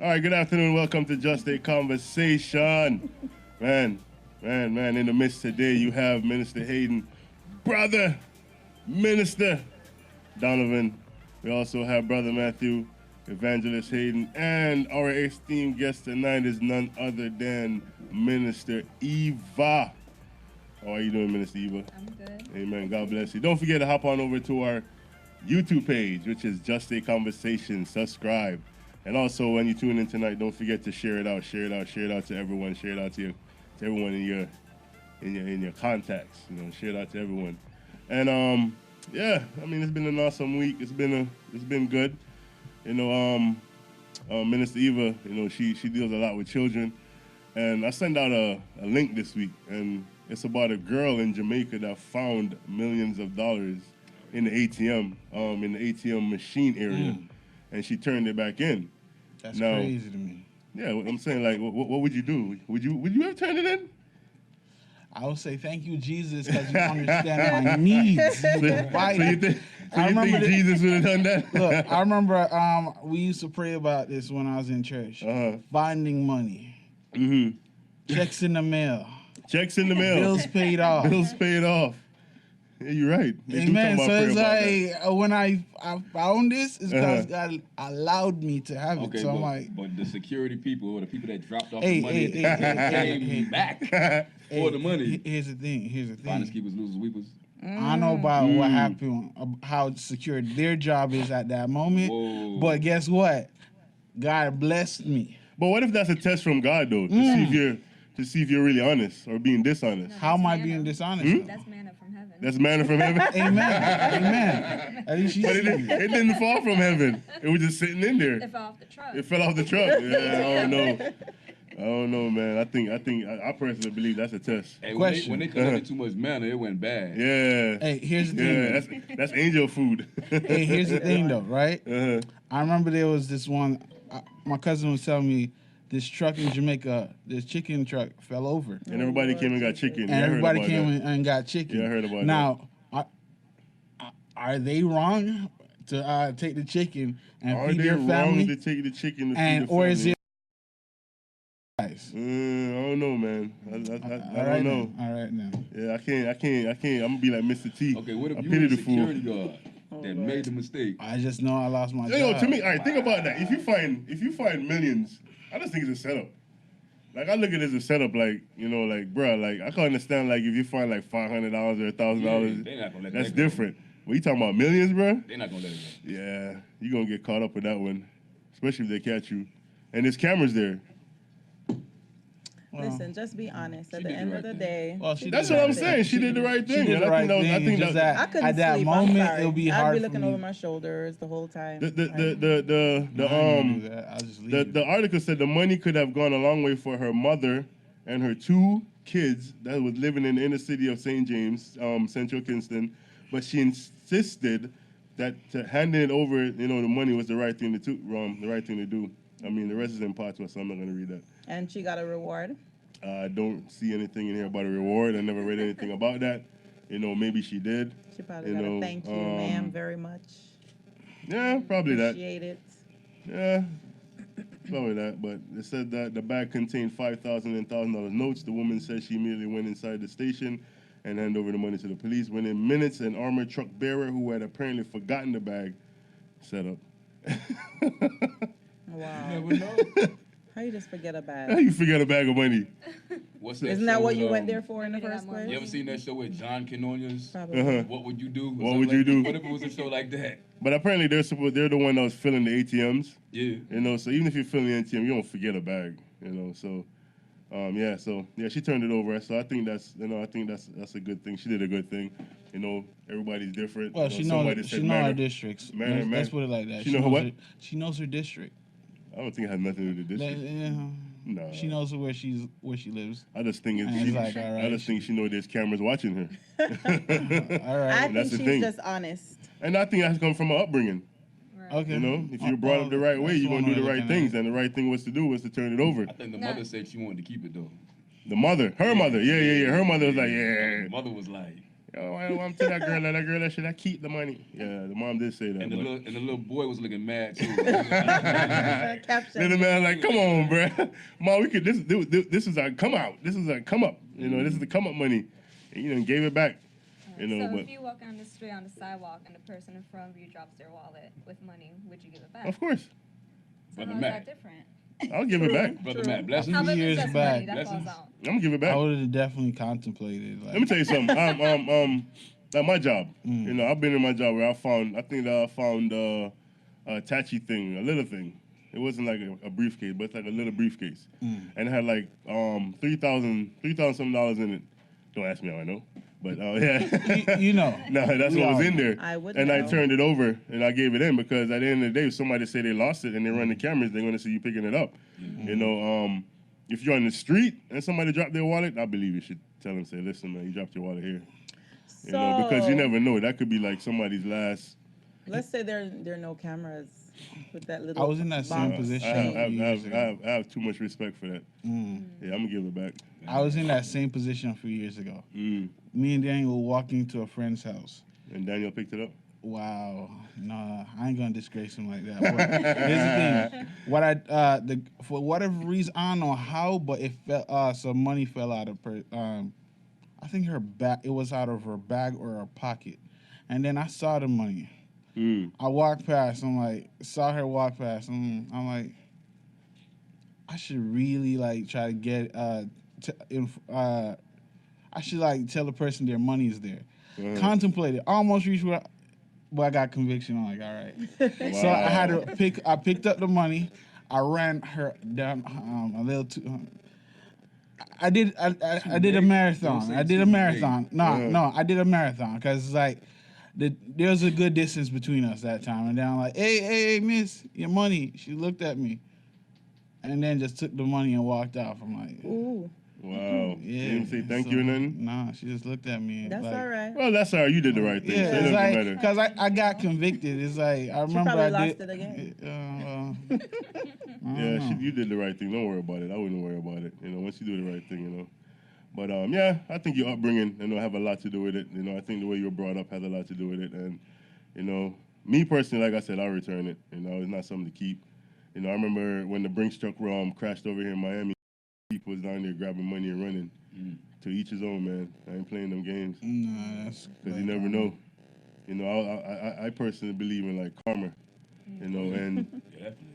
All right, good afternoon. Welcome to Just a Conversation. Man, in the midst today, you have Minister Hayden, Brother Minister Donovan. We also have Brother Matthew, Evangelist Hayden, and our esteemed guest tonight is none other than Minister Eva. How are you doing, Minister Eva? I'm good. Amen. God bless you. Don't forget to hop on over to our YouTube page, which is Just a Conversation. Subscribe. And also, when you tune in tonight, don't forget to share it out to everyone. Share it out to everyone in your contacts. You know, share it out to everyone. And yeah, I mean, it's been an awesome week. It's been good. You know, Minister Eva, you know, she deals a lot with children, and I sent out a link this week, and it's about a girl in Jamaica that found millions of dollars in the ATM machine area, and she turned it back in. That's crazy to me. Yeah, I'm saying, like, what would you do? Would you ever turn it in? I would say thank you, Jesus, because you understand my needs. So you think Jesus would have done that? Look, I remember we used to pray about this when I was in church. Finding money. Mm-hmm. Checks in the mail. Checks in the mail. Bills paid off. Bills paid off. Yeah, you're right. Amen. So it's like when I found this, it's because God allowed me to have it. So I'm like, but the security people or the people that dropped off the money came back for the money. Here's the thing. Finders keepers, losers, weepers. I know about what happened, how secure their job is at that moment. Whoa. But guess what? God blessed me. But what if that's a test from God, though, to see if you're really honest or being dishonest? No, how am I being dishonest? That's manna from heaven. That's manna from heaven? Amen. At least but it didn't fall from heaven. It was just sitting in there. It fell off the truck. It fell off the truck. Yeah, I don't know, man. I personally believe that's a test. Hey, when they collected too much manna, it went bad. Yeah. Hey, here's the thing. Yeah, that's angel food. Hey, here's the thing, though, right? I remember there was this one. My cousin was telling me this truck in Jamaica, this chicken truck fell over. And everybody came and got chicken. And everybody came and got chicken. Yeah, I heard about that. Now, are they wrong to take the chicken and feed their family? Are they wrong to take the chicken to feed the family? Or is it? I don't know, man. I don't know. All right now. Yeah, I can't. I'm gonna be like Mr. T. Okay, what if you pity were the a security guard that made the mistake? I just know I lost my job. Yo, to me, all right, think about that. If you find millions, I just think it's a setup. Like, I look at it as a setup, like, you know, like, bro, like, I can understand, like, if you find, like, $500 or $1,000, that's different. But you talking about millions, bro? They're not going to let it go. Yeah, you're going to get caught up with that one, especially if they catch you. And there's cameras there. Listen, just be honest. At the end of the day, that's what I'm saying. She did the right thing. I think that I couldn't at that sleep. moment it'll be hard. I'd be looking over my shoulders the whole time. The article said the money could have gone a long way for her mother and her two kids that was living in the inner city of St. James, Central Kingston, but she insisted that handing it over, you know, the money was the right thing to do. I mean, the rest is in part, so I'm not going to read that. And she got a reward? I don't see anything in here about a reward. I never read anything about that. You know, maybe she did. She probably got a thank you, ma'am, very much. Yeah, probably Appreciate that. it. Yeah, probably that. But it said that the bag contained $5,000 and $1,000 notes. The woman said she immediately went inside the station and handed over the money to the police. Within minutes, an armored truck bearer who had apparently forgotten the bag set up. Wow. You never know. How you just forget a bag? How you forget a bag of money? Isn't that what you went there for in the first place? You ever seen that show with John Canonius? Probably. What would you do? What would you do? What if it was a show like that? But apparently they're the one that was filling the ATMs. Yeah. You know, so even if you're filling the ATM, you don't forget a bag. You know, so she turned it over. So I think that's a good thing. She did a good thing. You know, everybody's different. Well, you know, she knows her districts. Let's put it like that. She knows what? She knows her district. I don't think it has nothing to do with the district. No. She knows where she lives. I just think she knows there's cameras watching her. All right. I think she's just honest. And I think that's come from her upbringing. Right. Okay. You know, if you're brought up the right way, you're gonna do the right things, and the right thing was to turn it over. I think the mother said she wanted to keep it though. The mother, her mother, yeah. Her mother was like, yeah. The mother was like, oh, I'm to that girl. That girl, should I keep the money? Yeah, the mom did say that. And the little boy was looking mad too. Caption. Little man like, come on, bro. Mom, we could. This is our come out. This is our come up. You know, this is the come up money. And, you know, gave it back. You know, so but if you walk down the street on the sidewalk and the person in front of you drops their wallet with money, would you give it back? of course, So Brother how's Mac. that different? I'll give it back. Brother Matt, blessings. How about years it's just back. money that falls Blessings. out? I'm gonna give it back. I would have definitely contemplated. Like, Let me tell you something. At my job, you know, I've been in my job where I found a tachi thing, a little thing. It wasn't like a briefcase, but it's like a little briefcase, and it had like $3,000 something in it. Don't ask me how I know, but yeah. you know. No, that's what was in there. I would And know. I turned it over and I gave it in because at the end of the day, if somebody say they lost it and they run the cameras, they're gonna see you picking it up. You know, if you're on the street and somebody dropped their wallet, I believe you should tell them, say, listen, man, you dropped your wallet here. You know, because you never know. That could be like somebody's last. Let's say there are no cameras with that little. I was in that same box. position. I have too much respect for that. Yeah, I'm gonna give it back. I was in that same position a few years ago. Me and Daniel were walking to a friend's house. And Daniel picked it up. Wow, nah, I ain't gonna disgrace him like that. But here's the thing: what for whatever reason, I don't know how, but it fell. Some money fell out of I think her bag. It was out of her bag or her pocket, and then I saw the money. I walked past. I'm like, saw her walk past. I'm like, I should really like try to get I should like tell the person their money is there. Contemplated, almost reached where, but I got conviction. I'm like, all right. Wow. So I had to I picked up the money. I ran her down a little too. I did a marathon. I did a marathon. No, I did a marathon because it's like there was a good distance between us that time. And then I'm like, hey, miss, your money. She looked at me, and then just took the money and walked off. I'm like, Ooh, Wow. yeah. You didn't say thank you or nothing? Nah, she just looked at me. And that's like, all right. Well, that's all right. You did the right thing. Yeah, So it it's doesn't like matter. because I got convicted. It's like I remember probably I lost did. it again. Yeah, you did the right thing. Don't worry about it. I wouldn't worry about it. You know, once you do the right thing, you know. But yeah, I think your upbringing, you know, have a lot to do with it. You know, I think the way you were brought up has a lot to do with it. And, you know, me personally, like I said, I'll return it. You know, it's not something to keep. You know, I remember when the Brinks truck crashed over here in Miami, people was down there grabbing money and running. To each his own, man. I ain't playing them games. Nah, that's Because you never know. You know, I personally believe in, like, karma. You know, and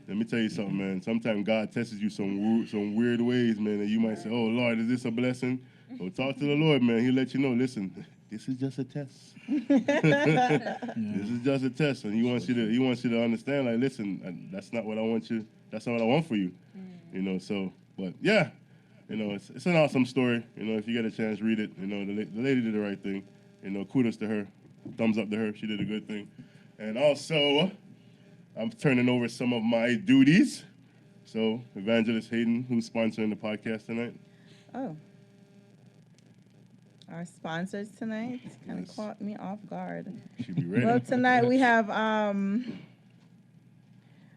let me tell you something, man. Sometimes God tests you some weird ways, man, and you might say, oh, Lord, is this a blessing? Well, talk to the Lord, man. He'll let you know, listen, this is just a test. This is just a test. And he wants you to understand, like, listen, that's not what I want you, that's not what I want for you. You know, so, but yeah, you know, it's an awesome story. You know, if you get a chance, read it. You know, the lady did the right thing. You know, kudos to her. Thumbs up to her. She did a good thing. And also, I'm turning over some of my duties. So, Evangelist Hayden, who's sponsoring the podcast tonight? Oh. Our sponsors tonight kind of caught me off guard. Should be ready. Well, tonight we have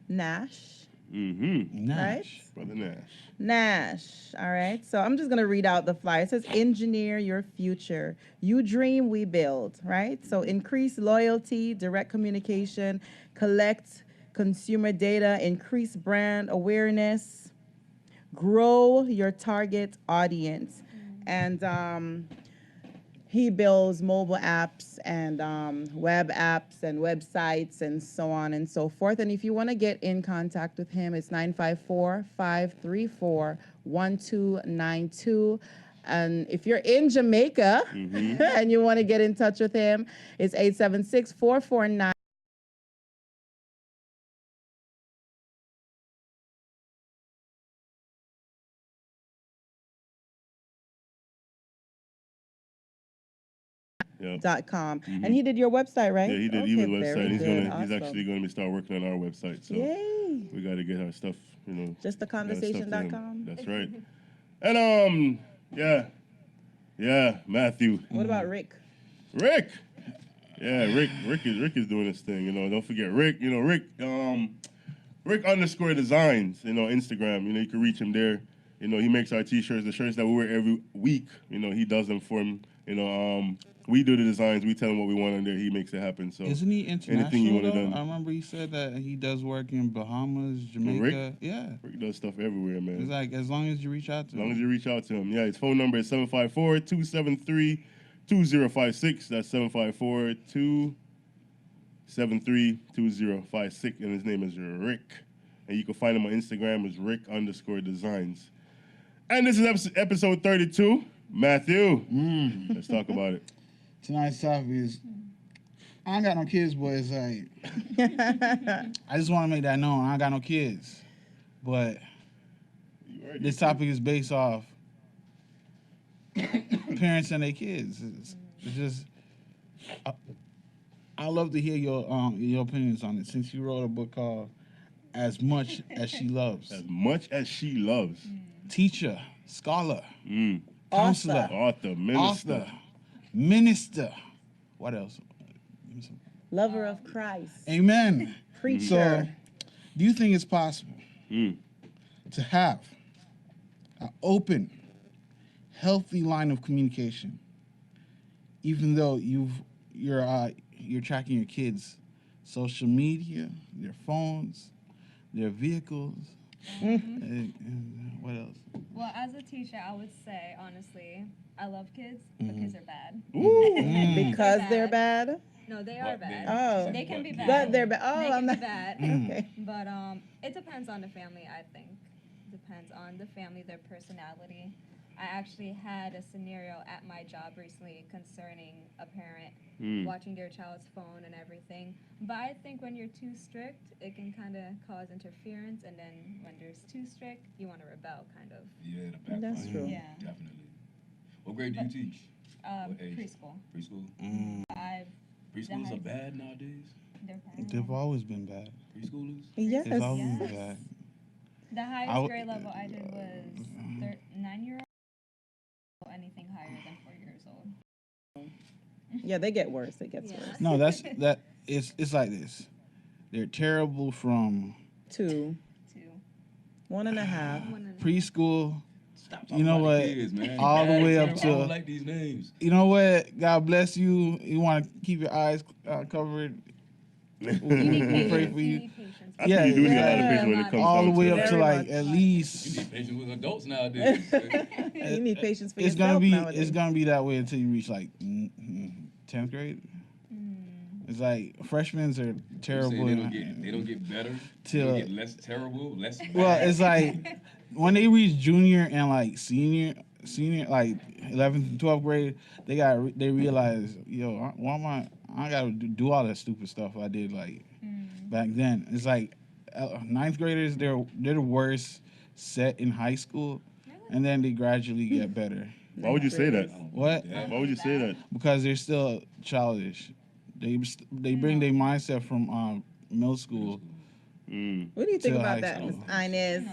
Nash. Nash. Right? Brother Nash. Nash. All right. So I'm just going to read out the flyer. It says, engineer your future. You dream, we build. Right? So increase loyalty, direct communication, collect consumer data, increase brand awareness, grow your target audience. And he builds mobile apps and web apps and websites and so on and so forth. And if you want to get in contact with him, it's 954-534-1292. And if you're in Jamaica and you want to get in touch with him, it's 876-449. .com. And he did your website, right? Yeah, he did Okay, Eva's website. very He's good. he's actually going to start working on our website. So Yay. we got to get our stuff, you know. JustTheConversation.com. That's right. And yeah, Matthew. What about Rick? Rick. Yeah, Rick is doing this thing. You know, don't forget Rick. You know, Rick_designs. You know, Instagram. You know, you can reach him there. You know, he makes our T-shirts, the shirts that we wear every week. You know, he does them for him. You know, We do the designs. We tell him what we want on there. He makes it happen. So Isn't he anything you international want to though? done. I remember he said that he does work in Bahamas, Jamaica. Rick? Yeah. Rick does stuff everywhere, man. It's like as long as you reach out to As long him. as you reach out to him. Yeah, his phone number is 754-273-2056. That's 754-273-2056. And his name is Rick. And you can find him on Instagram as Rick_designs. And this is episode 32. Matthew, let's talk about it. Tonight's topic is I ain't got no kids, but it's like I just want to make that known. I ain't got no kids, but this topic is based off parents and their kids. It's just I love to hear your opinions on it. Since you wrote a book called "As Much as She Loves," As much as she loves. teacher, scholar, Mm. counselor, Author, minister. author, minister. What else? Lover of Christ. Amen. Preacher. So, do you think it's possible Mm. to have an open, healthy line of communication, even though you're tracking your kids' social media, their phones, their vehicles, and what else? Well, as a teacher, I would say, honestly, I love kids, but kids are bad. Ooh. Because they're bad? No, they are bad. Oh. They can be bad. But they're bad. Oh, They I'm can not. be bad. Okay. But it depends on the family, I think. Depends on the family, their personality. I actually had a scenario at my job recently concerning a parent watching their child's phone and everything. But I think when you're too strict, it can kind of cause interference. And then when there's too strict, you want to rebel, kind of. Yeah, the backfire. That's true. Yeah. Definitely. What grade do you teach? What age? Preschool. Preschool? The Preschools are high- bad nowadays? They're bad. They've always been bad. Preschoolers? Yes. They've always Yes. been bad. The I highest w- grade level I did was 9-year-old. Anything higher than 4 years old. Yeah, they get worse. It gets Yeah. worse. No, it's like this. They're terrible from 2, 2. 1.5. 1 preschool. Stop You talking know about what? the kids, man. All the way up I to- don't like these names. You know what? God bless you. You want to keep your eyes covered. You We'll need pray patience. for You you. need patience. I think you do need a lot of Yeah. patience when it comes All the down way to up it. to Very like much. at You least need patience with adults nowadays. You need patience for it's yourself gonna be nowadays. it's gonna be that way until you reach like 10th grade. It's like freshmen are You terrible. saying they don't get better? They Till- don't get less terrible, less bad? Well, it's like when they reach junior and like senior like 11th and 12th grade, they realize, yo, why am I gotta do all that stupid stuff I did like back then. It's like 9th graders, they're the worst set in high school, and then they gradually get better. Why would you say that? What? Yeah. Why would you say that? Because they're still childish. They bring their mindset from middle school. Mm. What do you think to about high that, school. Ms. Inez? No.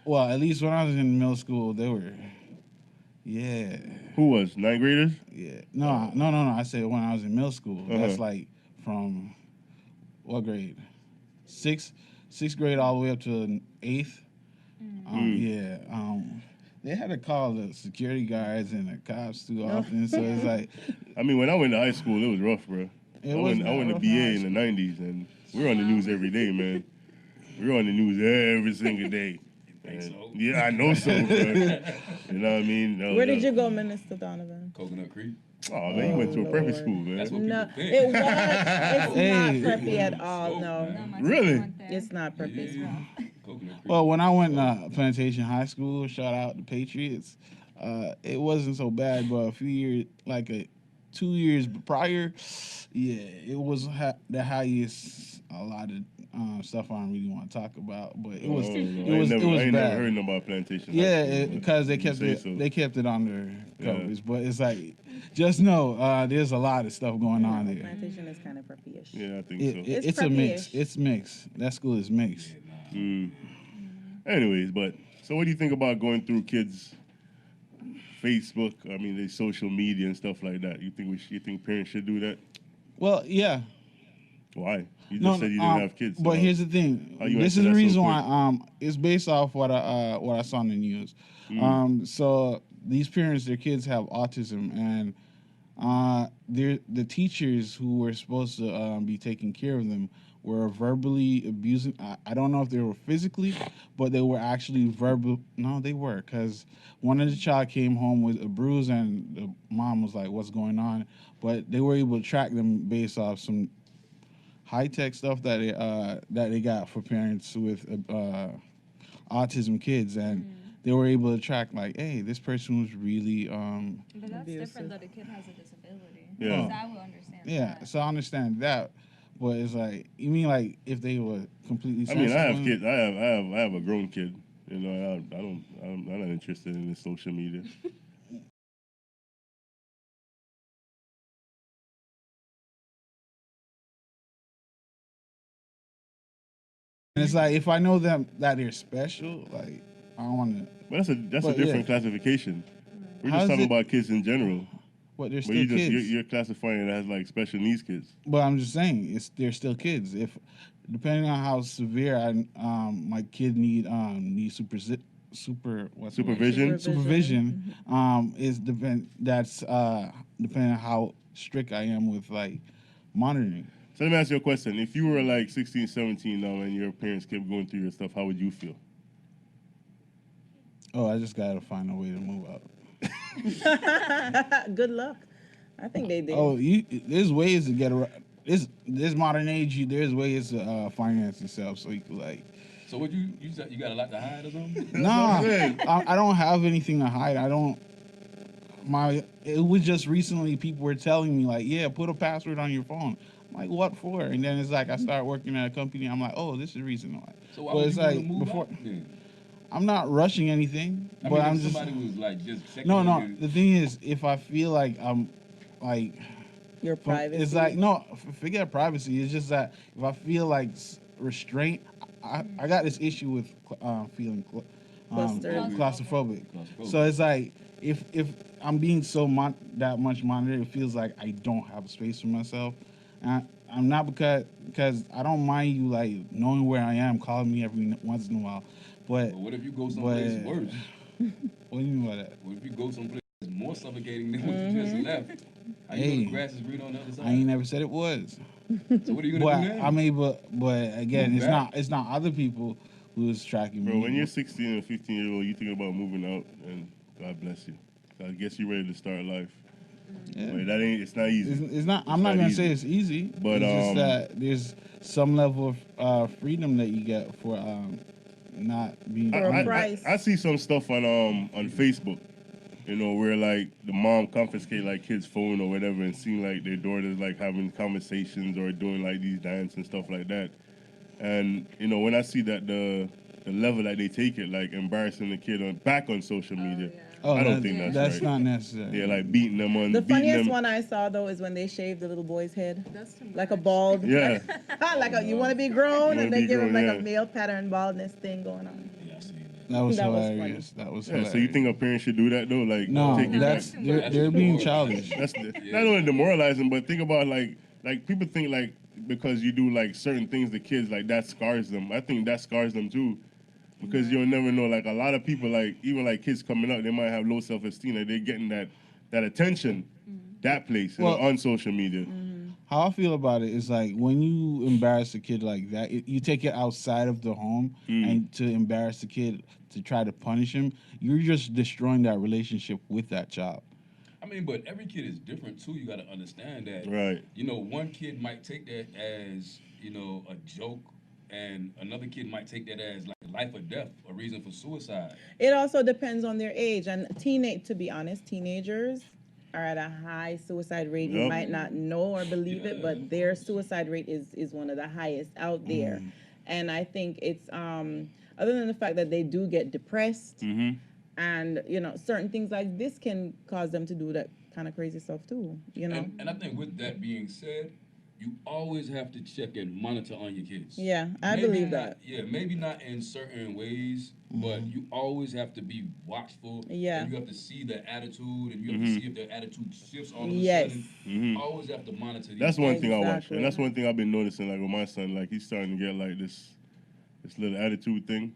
Well, at least when I was in middle school, they were, yeah. Who was? 9th graders? Yeah. No. I said when I was in middle school. That's like from what grade? Sixth grade all the way up to 8th. Yeah. They had to call the security guards and the cops too often. So it's like I mean, when I went to high school, it was rough, bro. it I was went to rough BA high in the 90s, and we were on the news every day, man. We were on the news every single day. think And- so. Yeah, I know so, bro. You know what I mean? No, Where did no. you go, Minister Donovan? Coconut Creek. Oh, man, you went to a preppy Lord. school, man. That's what No, people think. it was. It's Hey. not preppy at all. Oh, No, No, my Really? sister went there. it's not preppy. Yeah. Coconut Creek. Well, when I went to Plantation High School, shout out the Patriots. It wasn't so bad, but a few years, 2 years prior, yeah, it was the highest. A lot of stuff I don't really want to talk about, but it was Oh, it no, was I ain't bad. never heard about Plantation. Yeah, High School, because they You kept say it so. they kept it under Yeah. covers, but it's like just know there's a lot of stuff going on there. Plantation is kind of preppy-ish. Yeah, I think It, so. it- It's it's a mix. preppy-ish. It's mixed. That school is mixed. Anyways, but so what do you think about going through kids' Facebook? I mean, their social media and stuff like that. You think parents should do that? Well, yeah. Why? You just said you didn't have kids. But so here's the thing. how you This answer is the that so reason quick? why it's based off what I saw in the news. So these parents, their kids have autism, and The teachers who were supposed to be taking care of them were verbally abusing. I don't know if they were physically, but they were actually verbal. No, they were, because one of the child came home with a bruise, and the mom was like, "What's going on?" But they were able to track them based off some high tech stuff that they got for parents with autism kids, and they were able to track like, hey, this person was really But that's Abusive. different though. The kid has a disability. Yeah. So I will understand yeah. that. So I understand that, but it's like, you mean like if they were completely I mean, I have sensible? kids. I have a grown kid. You know, I'm not interested in this social media. And it's like, if I know them that they're special, like, I don't want to. But that's a But, different yeah. classification. We're How just is talking it- about kids in general. But they're But still kids. you're classifying it as like special needs kids. But I'm just saying, they're still kids. If depending on how severe my kid need what's the word? Supervision. Supervision is that's depending on how strict I am with like monitoring. So let me ask you a question. If you were like 16, 17 now and your parents kept going through your stuff, how would you feel? Oh, I just gotta find a way to move out. Good luck. I think they did. Oh, there's ways to get around. This modern age, there's ways to finance yourself, so you could like. So what you said, you got a lot to hide or something? Nah, what I'm saying. I don't have anything to hide. It was just recently people were telling me like, yeah, put a password on your phone. I'm like, what for? And then it's like I start working at a company. I'm like, oh, this is the reason why. So why But would it's you want like to move before. out then? I'm not rushing anything, I but mean, I'm if just somebody was like just checking no. on you, The thing is, if I feel like I'm like Your privacy. it's like no, forget privacy. It's just that if I feel like restraint, I got this issue with feeling Clustered. claustrophobic. Claustrophobic. So it's like if I'm being so that much monitored, it feels like I don't have space for myself. And I'm not because I don't mind you like knowing where I am, calling me every once in a while. But but what if you go someplace but- worse? what do you mean by that? What if you go someplace more suffocating than what you just left? How you know Hey, the grass is green on the other side? I ain't never said it was. So what are you But gonna do now? I mean, but again, Move back. it's not other people who's tracking Bro, me. when you're 16 or 15-year-old, you think about moving out, and God bless you. I guess you're ready to start life. Yeah. But it's not easy. It's not. I'm It's not not gonna easy. say it's easy, But, it's just that there's some level of freedom that you get for not being. For a price. I see some stuff on Facebook, you know, where like the mom confiscate like kids' phone or whatever, and seeing like their daughters like having conversations or doing like these dance and stuff like that. And you know, when I see that the level that they take it, like embarrassing the kid back on social media, Oh, I don't think that's right. not necessary. Yeah, like beating them on The beating funniest them. one I saw though is when they shaved the little boy's head, That's too like a much. bald. Yeah. Like you want to be grown, You and wanna they be give him like grown, a yeah. male pattern baldness thing going on. Yeah, I see that. That was That was hilarious. That was Yeah, hilarious. so you think a parent should do that though? Like No, take it that's back? they're being childish. That's not only demoralizing, but think about like people think like because you do like certain things to kids, like that scars them. I think that scars them too, because you'll never know. Like a lot of people, like even like kids coming up, they might have low self-esteem. Like they're getting that attention, that place, you know, Well- on social media. How I feel about it is like when you embarrass a kid like that, you take it outside of the home and to embarrass the kid to try to punish him, you're just destroying that relationship with that child. I mean, but every kid is different too. You got to understand that. Right. You know, one kid might take that as, you know, a joke, and another kid might take that as like life or death, a reason for suicide. It also depends on their age and to be honest, teenagers are at a high suicide rate. You Yep. might not know or believe it, but their suicide rate is one of the highest out there. And I think it's other than the fact that they do get depressed Mm-hmm. and you know certain things like this can cause them to do that kind of crazy stuff too, you know. And I think with that being said, you always have to check and monitor on your kids. Yeah, I Maybe believe not- that. Yeah, maybe not in certain ways, but you always have to be watchful. Yeah. And you have to see their attitude, and you have to see if their attitude shifts all of a Yes. sudden. Mhm. Always have to monitor these. That's one thing I watch, Exactly. and that's one thing I've been noticing. Like with my son, like he's starting to get like this little attitude thing,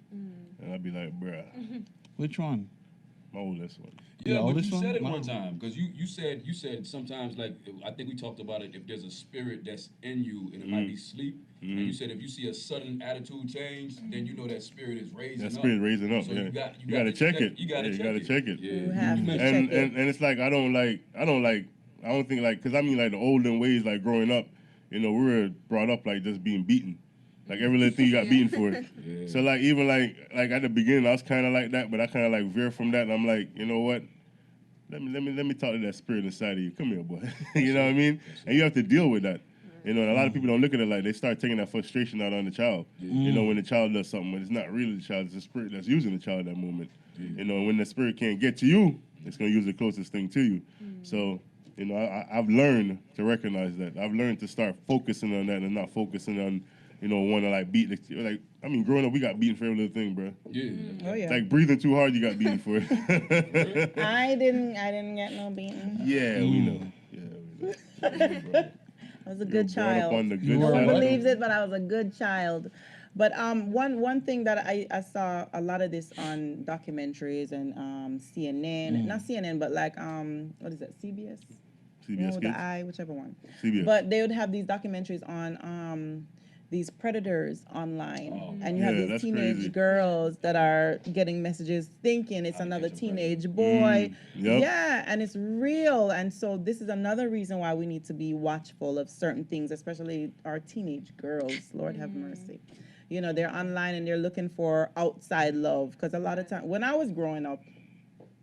and I'd be like, bruh, Which one? My oldest one. The Yeah, but oldest you one? said it Wow. one time because you said sometimes, like, I think we talked about it, if there's a spirit that's in you and it might be sleep, and you said if you see a sudden attitude change, then you know that spirit is raising That up. spirit raising up. So Yeah. you got to check it. You gotta Yeah, check it. check it. Yeah. You have to mentioned check it. And it's like I don't think like, because I mean like the olden ways, like growing up, we were brought up like just being beaten, like every little thing you got beaten for. Yeah. So like even like at the beginning I was kind of like that, but I kind of like veer from that, and I'm like, you know what? Let me talk to that spirit inside of you. Come here, boy. You know what I mean? And you have to deal with that. And a lot of people don't look at it like they start taking that frustration out on the child. When the child does something, but it's not really the child, it's the spirit that's using the child at that moment. And when the spirit can't get to you, it's gonna use the closest thing to you. So, I've learned to recognize that. I've learned to start focusing on that and not focusing on, want to like beat growing up, we got beaten for every little thing, bro. Yeah. Oh yeah. Like breathing too hard, you got beaten for it. I didn't get no beating. Yeah, we know. Yeah, we know. I was a good Growing up child. on the You good were No one what? side. believes it, but I was a good child. But one thing that I saw a lot of this on documentaries and CNN, not CNN, but like what is that, CBS? CBS The Kids. I, whichever one. CBS. But they would have these documentaries on these predators online, and you have Yeah, these that's teenage crazy. girls that are getting messages thinking it's another teenage boy. Yep. Yeah, and it's real. And so this is another reason why we need to be watchful of certain things, especially our teenage girls. Lord have mercy. They're online and they're looking for outside love, because a lot of time when I was growing up,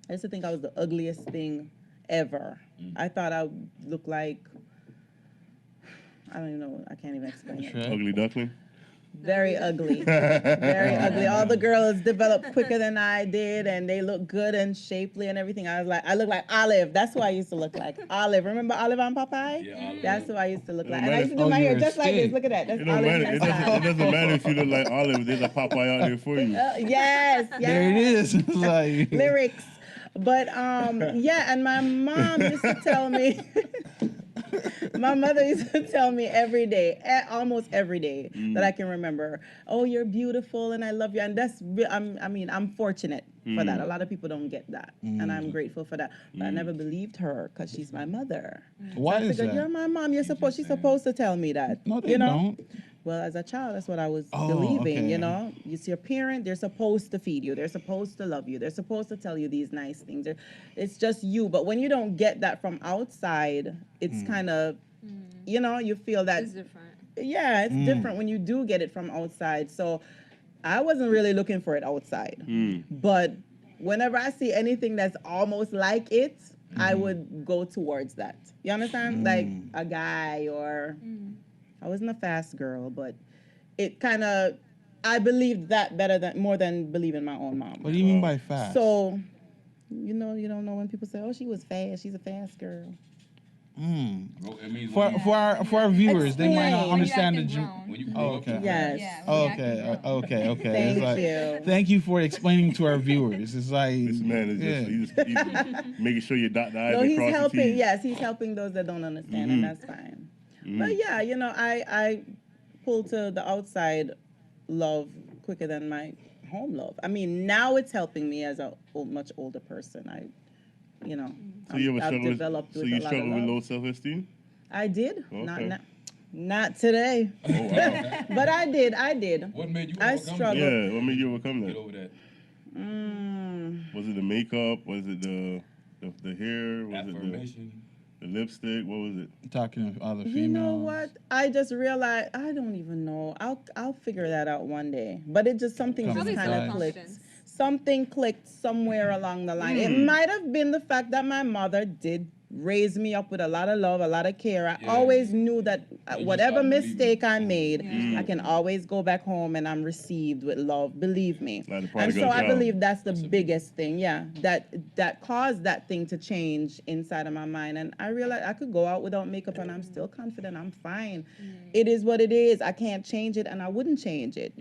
I used to think I was the ugliest thing ever. I thought I would look like, I don't even know, I can't even explain it. Ugly duckling. Very ugly. Very ugly. All the girls developed quicker than I did, and they look good and shapely and everything. I look like Olive. That's who I used to look like. Olive. Remember Olive on Popeye? Yeah, Olive. That's who I used to look like. And matter I used to do if- my oh, hair you're a just like this. stick. Look at that. That's It don't Olive matter. It doesn't matter if you look like Olive. There's a Popeye out there for you. Yes, yes. There it is. It's like Lyrics. But yeah, and my mom used to tell me, my mother used to tell me every day, almost every day that I can remember, oh, you're beautiful and I love you. And that's, I'm fortunate for that. A lot of people don't get that. And I'm grateful for that. But I never believed her because she's my mother. Why I is figured, that? you're my mom. She's supposed to tell me that. No, they don't. Well, as a child, that's what I was Oh, believing, okay. It's your parent, they're supposed to feed you. They're supposed to love you. They're supposed to tell you these nice things. It's just you. But when you don't get that from outside, it's kind of, you feel that. It's different. Yeah, it's different when you do get it from outside. So I wasn't really looking for it outside. But whenever I see anything that's almost like it, I would go towards that. You understand? Like a guy or... I wasn't a fast girl, but it kind of, I believed that more than believing my own mom. What do you mean by fast? So, you don't know when people say, oh, she was fast, she's a fast girl. Bro, it means For our viewers, they might not Explain. understand the When you gym. acting grown. when you Oh, grow okay. up, Yes. Yeah, Oh, when you acting okay, grown. okay. Thank It's like, you. thank you for explaining to our viewers. It's like This man is just he's making sure you dot the I's No, and he's cross the helping, T's. yes, he's helping those that don't understand, and that's fine. But yeah, I pull to the outside love quicker than my home love. I mean, now it's helping me as a much older person. So you ever I've struggle developed with, with a lot of struggle with love. low self-esteem? I did. Okay. Not today. Oh, wow. But I did. what made you I overcome struggled. Yeah, what made you overcome that? Get that? over that. Was it the makeup? Was it the hair? Was it Affirmation. the lipstick? What was it? talking to other females. You know what? I just realized I don't even know. I'll figure that out one day. But it just something just Probably kind of self-confidence. clicked. Something clicked somewhere along the line. It might have been the fact that my mother did raise me up with a lot of love, a lot of care. I Yeah. always knew that you whatever start believing. mistake I made, Yeah. I can always go back home and I'm received with love. Believe me. Like the And prodigal so I child. believe that's the biggest thing. Yeah, that caused that thing to change inside of my mind. And I realized I could go out without makeup and I'm still confident. I'm fine. It is what it is. I can't change it, and I wouldn't change it.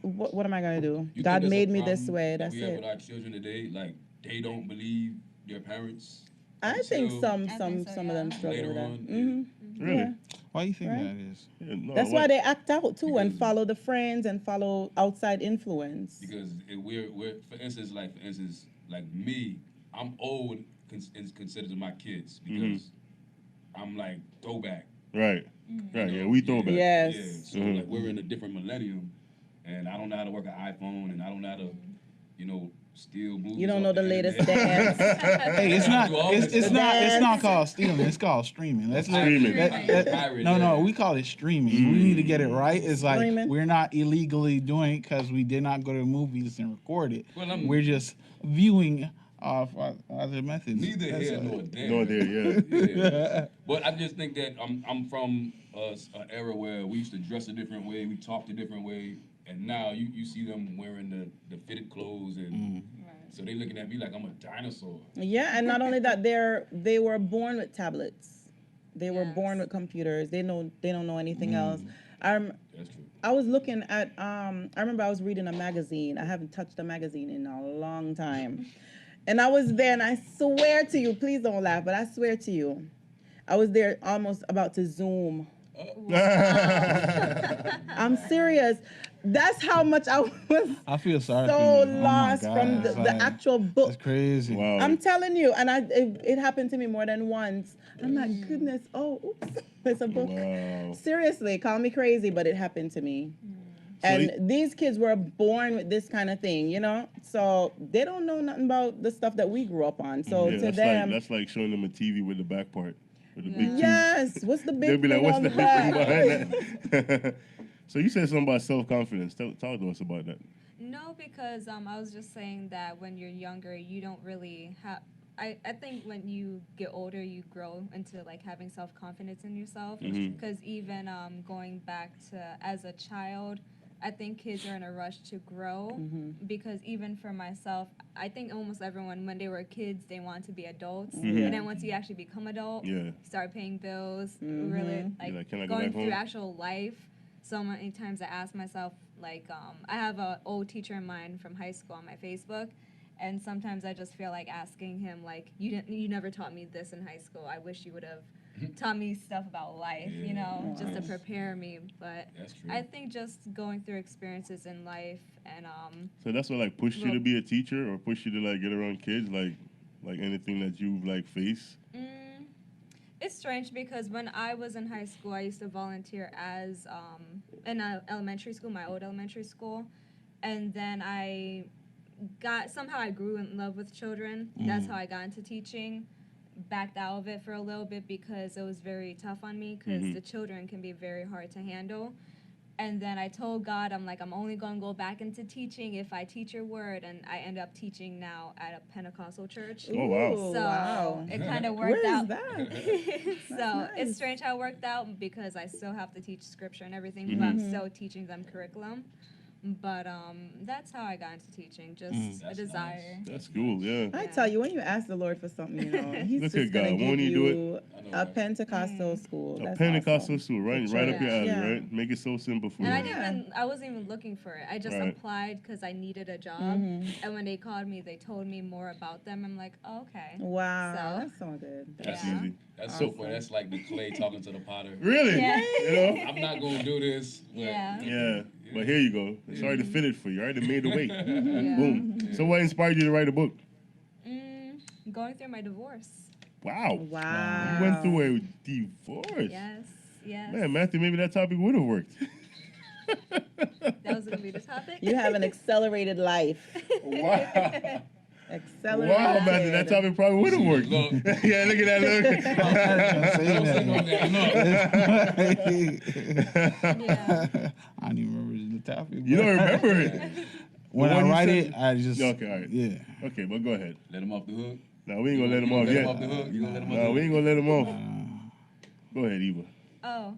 What am I gonna do? You God think made that's a me this problem way. that That's we have it. with our children today, like they don't believe their parents. I think until some I some think so, some of them yeah. struggle with Later that. on, Mm-hmm. Really? Yeah. Why do you think Right. that is? Yeah, no, That's what- why they act out too and Because- follow the friends and follow outside influence. Because we're for instance, like me, I'm old is considered to my kids because I'm like throwback. Right. Mm-hmm. Right. You Yeah, know? we throwback. Yes. Yeah. So like we're in a different millennium, and I don't know how to work an iPhone, and I don't know how to, you know, steal movies. You don't off know the latest internet. dance. Hey, it's I not. do all It's, this it's stuff. not. It's not Dance. called stealing. It's called streaming. Let's Streaming. No, we call it streaming. We need to get it right. It's like Streaming. we're not illegally doing it because we did not go to the movies and record it. Well, We're just viewing other methods. Neither That's here all. nor there. No, there, yeah. Yeah. But I just think that I'm from an era where we used to dress a different way, we talked a different way, and now you see them wearing the fitted clothes, and so they looking at me like I'm a dinosaur. Yeah, and not only that, they were born with tablets. They were Yes. born with computers. They don't know anything else. That's true. I was looking at I remember I was reading a magazine. I haven't touched a magazine in a long time. And I was there, and I swear to you, please don't laugh, but I swear to you, I was there almost about to Zoom. I'm serious. That's how much I was I feel sorry so for you. lost Oh my from God. It's the like- actual book. That's crazy. Wow. I'm telling you, and it happened to me more than once. I'm like, goodness, oops, it's a book. Wow. Seriously, call me crazy, but it happened to me. And these kids were born with this kind of thing, you know? So they don't know nothing about the stuff that we grew up on. So Yeah, to that's them, like showing them a TV with the back part, with the big tube. yes, what's the They'll big be like, thing "What's on the the big thing back?" behind that?" So you said something about self-confidence. Talk to us about that. No, because I was just saying that when you're younger, you don't really have. I think when you get older, you grow into like having self-confidence in yourself. Because even going back to as a child, I think kids are in a rush to grow. Because even for myself, I think almost everyone, when they were kids, they want to be adults. And then once you actually become adult, start paying bills, really like "Can I go going back through home?" actual life. So many times I ask myself, like, I have an old teacher of mine from high school on my Facebook, and sometimes I just feel like asking him, like, you never taught me this in high school. I wish you would have taught me stuff about life, you know, just to prepare me. But That's true. I think just going through experiences in life and So that's what like pushed you to be a teacher, or pushed you to like get around kids, like anything that you've like faced. It's strange because when I was in high school, I used to volunteer as in a elementary school, my old elementary school, and then I grew in love with children. That's how I got into teaching. Backed out of it for a little bit because it was very tough on me because the children can be very hard to handle. And then I told God, I'm like, I'm only going to go back into teaching if I teach your word. And I end up teaching now at a Pentecostal church. Oh, wow. Ooh, So wow. it kind of Where worked is out. that? So nice. it's strange how it worked out because I still have to teach scripture and everything, but I'm still teaching them curriculum. But that's how I got into teaching, just a That's desire. That's cool. Yeah. I tell you, when you ask the Lord for something, you know, He's Look just at gonna God. give Won't He do it? you I know, a right? Pentecostal school. A That's Pentecostal awesome. school, right The up your church, alley, yeah. right? Make it so simple for And you. I wasn't even looking for it. I just Right. applied because I needed a job. And when they called me, they told me more about them. I'm like, oh, okay. Wow, So- that's so good. That's Yeah. easy. That's so funny. That's like the clay talking to the potter. Really? Yeah. You know? I'm not gonna do this. But Yeah. Yeah. But here you go. It's already fitted for you. I already made the way. Yeah. Boom. So what inspired you to write a book? Going through my divorce. Wow. Wow. You went through a divorce. Yes. Yes. Man, Matthew, maybe that topic would have worked. That was gonna be the topic. You have an accelerated life. Wow. Accelerated. Wow, Matthew, that topic probably would have worked. Look. Yeah, look at that look. I don't even remember the topic. You don't remember it. When The I one you write said- it, I just Okay, all right. yeah. Okay, but go ahead. Let him off the hook. No, we ain't gonna let him You off gonna let yet. him off the hook? You gonna let him off the No, hook? we ain't gonna let him off. Go ahead, Eva. Oh,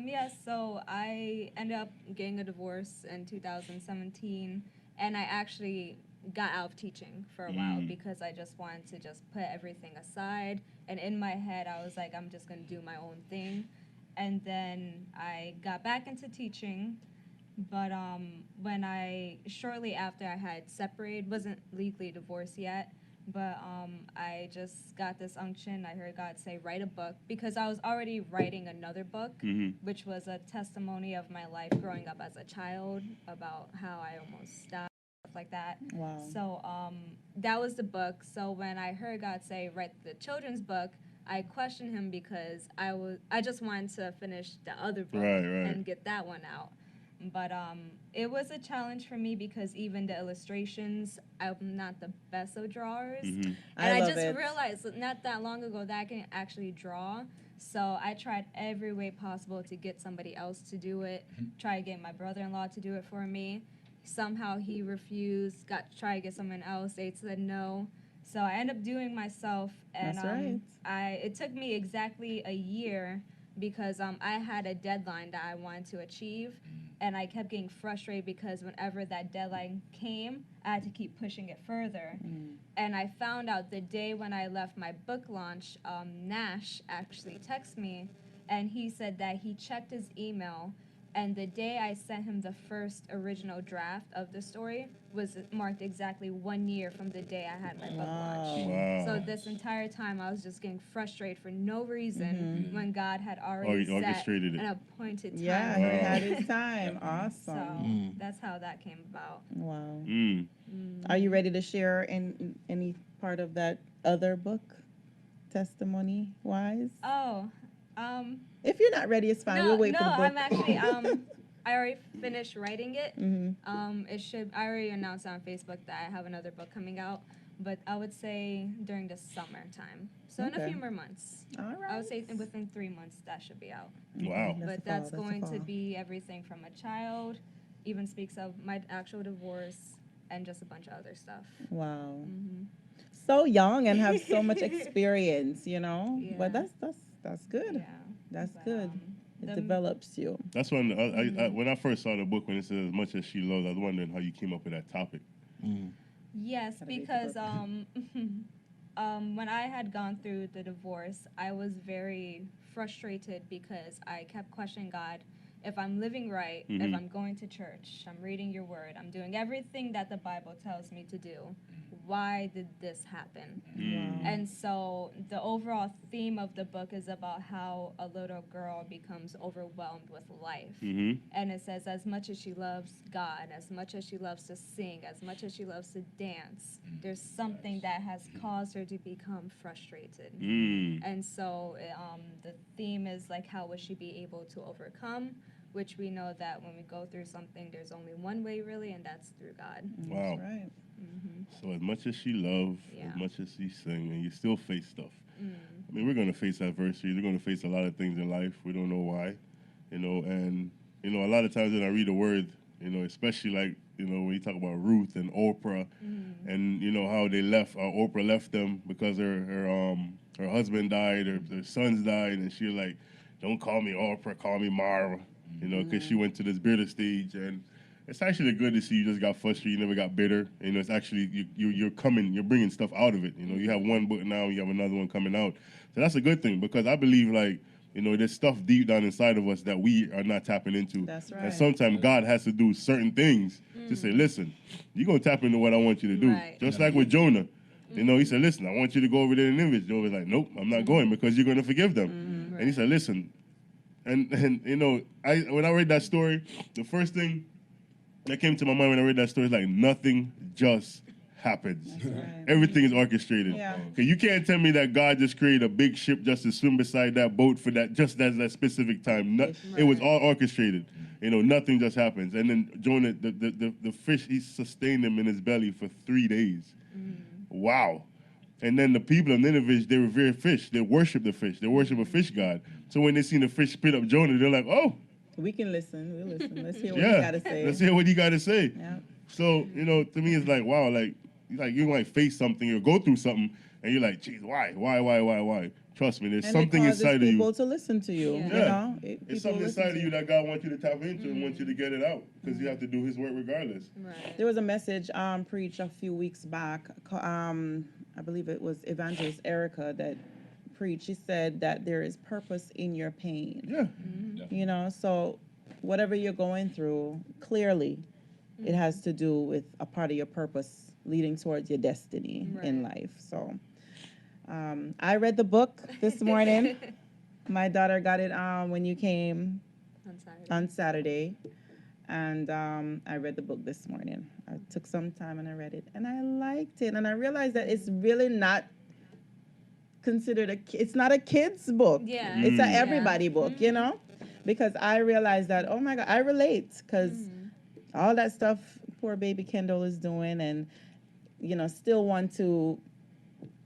yeah, so I ended up getting a divorce in 2017, and I actually got out of teaching for a while because I just wanted to just put everything aside. And in my head, I was like, I'm just going to do my own thing. And then I got back into teaching, but shortly after I had separated, wasn't legally divorced yet, but I just got this unction. I heard God say, write a book, because I was already writing another book, which was a testimony of my life growing up as a child, about how I almost died. stuff like that. Wow. So that was the book. So when I heard God say write the children's book, I questioned him because I just wanted to finish the other book Right. and get that one out. But it was a challenge for me because even the illustrations, I'm not the best of drawers. Mm-hmm. And I love just it. realized not that long ago that I can actually draw. So I tried every way possible to get somebody else to do it. Try to get my brother-in-law to do it for me. Somehow he refused. Try to get someone else. They said no. So I ended up doing myself, and That's right. it took me exactly a year because I had a deadline that I wanted to achieve, and I kept getting frustrated because whenever that deadline came, I had to keep pushing it further. And I found out the day when I left my book launch, Nash actually texted me, and he said that he checked his email, and the day I sent him the first original draft of the story was marked exactly 1 year from the day I had my book launch. Wow. So this entire time, I was just getting frustrated for no reason when God had Oh, already he set orchestrated it. an appointed time. Yeah, for he it. had his time. So Awesome. that's how that came about. Wow. Mm. Are you ready to share in any part of that other book, testimony wise? Oh, If you're not ready, it's fine. no, We'll wait no, for the book. I'm actually I already finished writing it. Mhm. It should. I already announced on Facebook that I have another book coming out, but I would say during the summertime. So in a Okay. few more months. All right. I would say within 3 months that should be out. Wow. That's But the that's fall, going the to fall. be everything from a child, even speaks of my actual divorce, and just a bunch of other stuff. Wow. Mm-hmm. So young and have so much experience, you know. Yeah. But that's good. Yeah. That's But, good. It the- develops you. That's when when I first saw the book, when it says "As Much as She Loves," I was wondering how you came up with that topic. Yes, Gotta read the because book. when I had gone through the divorce, I was very frustrated because I kept questioning God. If I'm living right, if I'm going to church, I'm reading your word, I'm doing everything that the Bible tells me to do, why did this happen? Wow. And so the overall theme of the book is about how a little girl becomes overwhelmed with life. And it says, as much as she loves God, as much as she loves to sing, as much as she loves to dance, there's something that has caused her to become frustrated. And so the theme is like, how will she be able to overcome? Which we know that when we go through something, there's only one way really, and that's through God. Wow. That's right. So as much as she loves, Yeah. as much as she sing, and you still face stuff. I mean, we're going to face adversity. We're going to face a lot of things in life. We don't know why, and a lot of times when I read the word, especially like, when you talk about Ruth and Oprah, and how they left, Oprah left them because her husband died, or their sons died, and she was like, don't call me Oprah, call me Mara, because she went to this bitter stage. And it's actually good to see you just got frustrated, you never got bitter. It's actually, you're bringing stuff out of it. You have one book now, you have another one coming out. So that's a good thing, because I believe, like, there's stuff deep down inside of us that we are not tapping into. That's right. And sometimes God has to do certain things to say, listen, you're going to tap into what I want you to do. Right. Just like with Jonah. He said, listen, I want you to go over there and Nineveh. Jonah was like, nope, I'm not going, because you're going to forgive them. And he said, listen, and when I read that story, the first thing that came to my mind when I read that story is like, nothing just happens. Right. Everything is orchestrated. Yeah. Okay, you can't tell me that God just created a big ship just to swim beside that boat for that specific time. It was all orchestrated. Nothing just happens. And then Jonah, the fish, he sustained him in his belly for 3 days. Wow. And then the people of Nineveh, they revere fish. They worship the fish. They worship a fish god. So when they seen the fish spit up Jonah, they're like, oh, We can listen. We'll listen. Let's hear what yeah, you gotta say. let's hear what he got to say. Yeah. So, to me, it's like, wow, like you might face something or go through something, and you're like, geez, why? Trust me, there's And something it causes inside of people you. to listen to you. Yeah. You Yeah. know, It's people something listen inside to of you that God wants you to tap into and wants you to get it out, because you have to do his work regardless. Right. There was a message preached a few weeks back. I believe it was Evangelist Erica that preached. She said that there is purpose in your pain. Yeah. So whatever you're going through, clearly, it has to do with a part of your purpose leading towards your destiny in life. So I read the book this morning. My daughter got it when you came On Saturday. on Saturday. And I read the book this morning. I took some time and I read it, and I liked it. And I realized that it's really not considered it's not a kid's book. Yeah. It's a Yeah. everybody book, you know? Because I realized that, oh my God, I relate, because all that stuff poor baby Kendall is doing, and, you know, still want to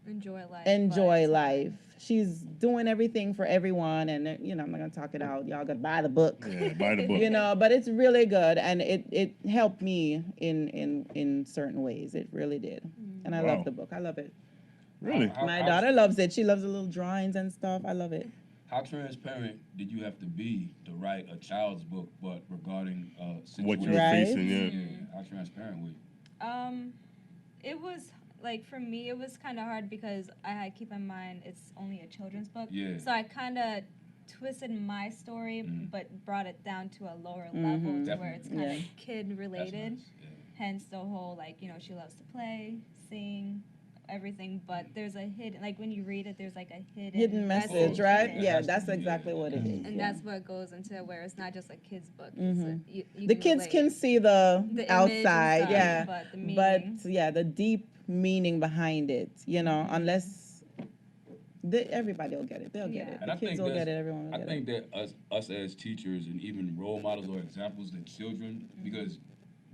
Enjoy life. enjoy but- life. She's doing everything for everyone, and, you know, I'm not going to talk it out. Y'all got to buy the book. Yeah, buy the book. You know, but it's really good, and it helped me in certain ways. It really did. And I Wow. love the book. I love it. Really? My daughter loves it. She loves the little drawings and stuff. I love it. How transparent did you have to be to write a child's book, but regarding situation? What you're Right. facing, yeah. How transparent were you? It was like for me, it was kind of hard because I had to keep in mind it's only a children's book. Yeah. So I kind of twisted my story, but brought it down to a lower level to where it's kind of Yeah. kid That's related. nice. Yeah. Hence the whole like she loves to play, sing, everything. But there's a hidden like when you read it, there's like a Hidden message, right? in it. Yeah, that's exactly what it is. And yeah. that's what goes into where it's not just a kid's book. It's you The kids relate. can see the The image and outside, stuff, yeah, but the but meaning. yeah, the deep meaning behind it, you know, unless everybody will get it, they'll get Yeah. it. And The I kids think will that's- get it, everyone will I get think it. that us as teachers and even role models or examples to children, because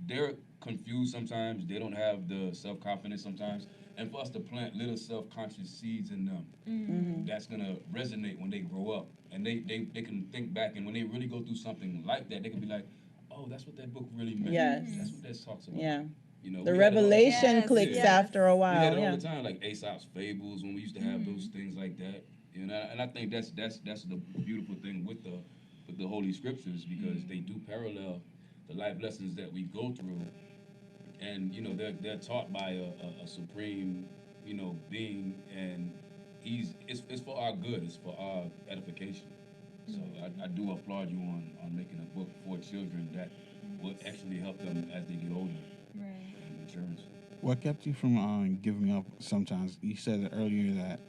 they're confused sometimes, they don't have the self-confidence sometimes, and for us to plant little self-conscious seeds in them, that's gonna resonate when they grow up, and they can think back, and when they really go through something like that, they can be like, oh, that's what that book really meant. Yes. That's what that talks about. Yeah, You know, the we had it all- revelation Yes, clicks yes. after a We while, had it all yeah. the time, like Aesop's fables when we used to have those things like that. You know, and I think that's the beautiful thing with the Holy Scriptures, because they do parallel the life lessons that we go through, and they're taught by a supreme being, and it's for our good, it's for our edification. So I do applaud you on making a book for children that will actually help them as they get older Right. and maturity. What kept you from giving up sometimes? You said earlier that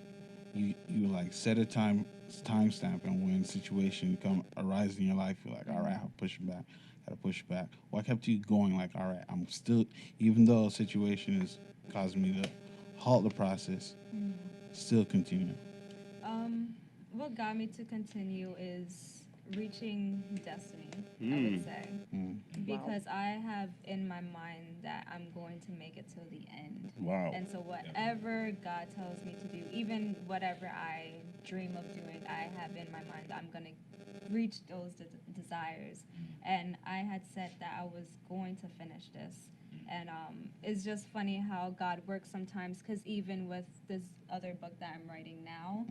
you like set a timestamp, and when situation arise in your life, you're like, all right, I'll push it back. Gotta push it back. What kept you going? Like, all right, I'm still, even though a situation is causing me to halt the process, still continue. What got me to continue is reaching destiny, I would say. Because I have in my mind that I'm going to make it till the end. Wow. And so whatever God tells me to do, even whatever I dream of doing, I have in my mind that I'm going to reach those desires. And I had said that I was going to finish this. And it's just funny how God works sometimes, because even with this other book that I'm writing now,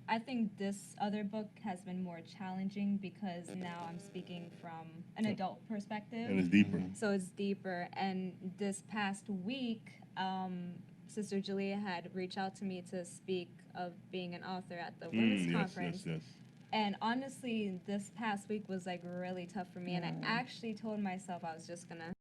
I think this other book has been more challenging because now I'm speaking from an adult perspective. And it's deeper. So it's deeper. And this past week, Sister Julia had reached out to me to speak of being an author at the women's conference. Yes. And honestly, this past week was like really tough for me. And I actually told myself I was just gonna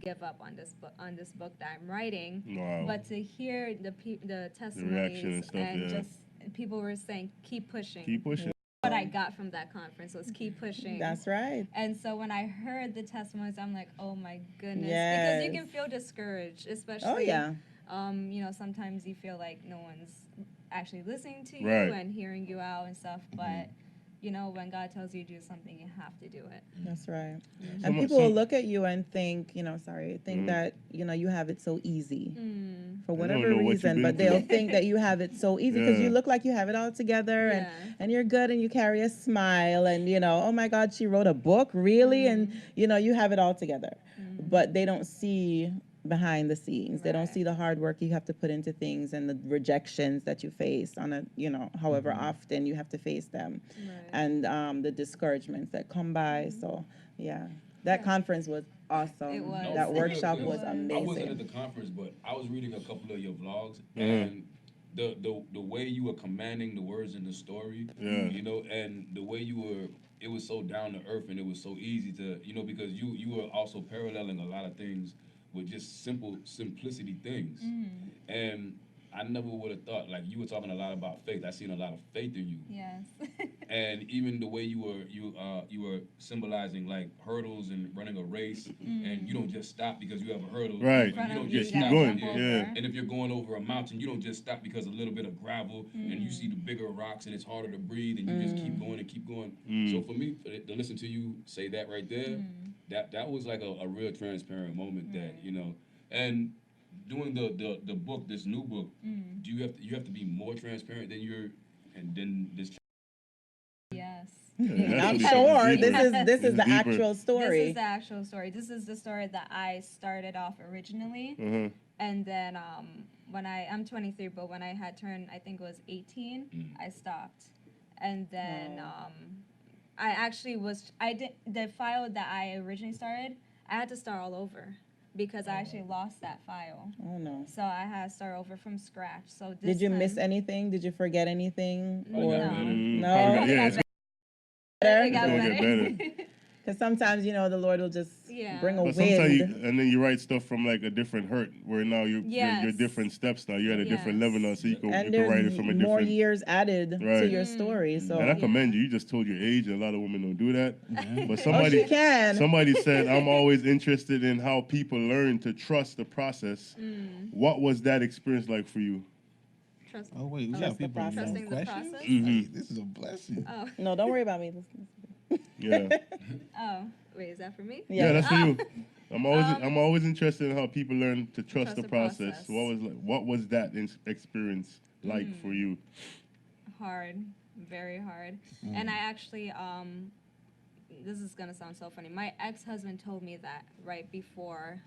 give up on this book that I'm writing. Wow. But to hear the testimonies and stuff, yeah. just people were saying, keep pushing. Keep pushing. What I got from that conference was keep pushing. That's right. And so when I heard the testimonies, I'm like, oh my goodness. Yes. Because you can feel discouraged, especially, Oh, yeah. Sometimes you feel like no one's actually listening to you Right. and hearing you out and stuff. But, when God tells you to do something, you have to do it. That's right. Mm-hmm. And people will look at you and think, that, you have it so easy for don't whatever know what you've reason, been but through. they'll think that you have it so easy because Yeah. you look like you have it all together Yeah. and you're good and you carry a smile and, oh my God, she wrote a book, really? And, you have it all together. But they don't see behind the scenes. They don't Right. see the hard work you have to put into things and the rejections that you face on however often you have to face them. Right. And the discouragements that come by. So, yeah, that conference was awesome. It was. That No, workshop it was was. I wasn't at amazing. the conference, but I was reading a couple of your vlogs, and the way you were commanding the words in the story, and the way it was so down to earth, and it was so easy to, because you were also paralleling a lot of things with just simplicity things, and I never would have thought, like you were talking a lot about faith. I seen a lot of faith in you. Yes. And even the way you were symbolizing like hurdles and running a race, and you don't just stop because you have a hurdle. Right. You don't you just keep stop. going. jump Yeah. over. And if you're going over a mountain, you don't just stop because a little bit of gravel and you see the bigger rocks and it's harder to breathe and you just keep going and keep going. So for me, to listen to you say that right there, that was like a real transparent moment that, you know, and doing the book, this new book, do you have to be more transparent than this? Yes. Yeah, I'm that's sure really this deeper. is It's the deeper. actual story. This is the actual story. This is the story that I started off originally. And then when I'm 23, but when I had turned, I think it was 18, I stopped. And then I actually the file that I originally started, I had to start all over because I actually lost that file. Oh no. So I had to start over from scratch. So this Did you miss time- anything? Did you forget anything? Or No. Probably no? got- yeah, it's It got gonna get better. Because sometimes, you know, the Lord will just Yeah. bring a But sometimes wind. and then you write stuff from like a different hurt, where now you're Yes. different steps now. You're at a different Yes. level now, so you And can there's write it from a more different. years added to Right. your story. So And I Yeah. commend you. You just told your age, and a lot of women don't do that. But she somebody, can. somebody said, "I'm always interested in how people learn to trust the process." What was that experience like for you? Trust. Oh wait, we Trust got the people process. with Trusting the questions. process? Hey, this is a blessing. Oh. No, don't worry about me. Yeah, Oh. Wait, is that for me? yeah, that's for you. I'm always Um, interested in how people learn to trust the process. process. What was that experience like for you? Hard, very hard. And I actually this is gonna sound so funny. My ex-husband told me that right before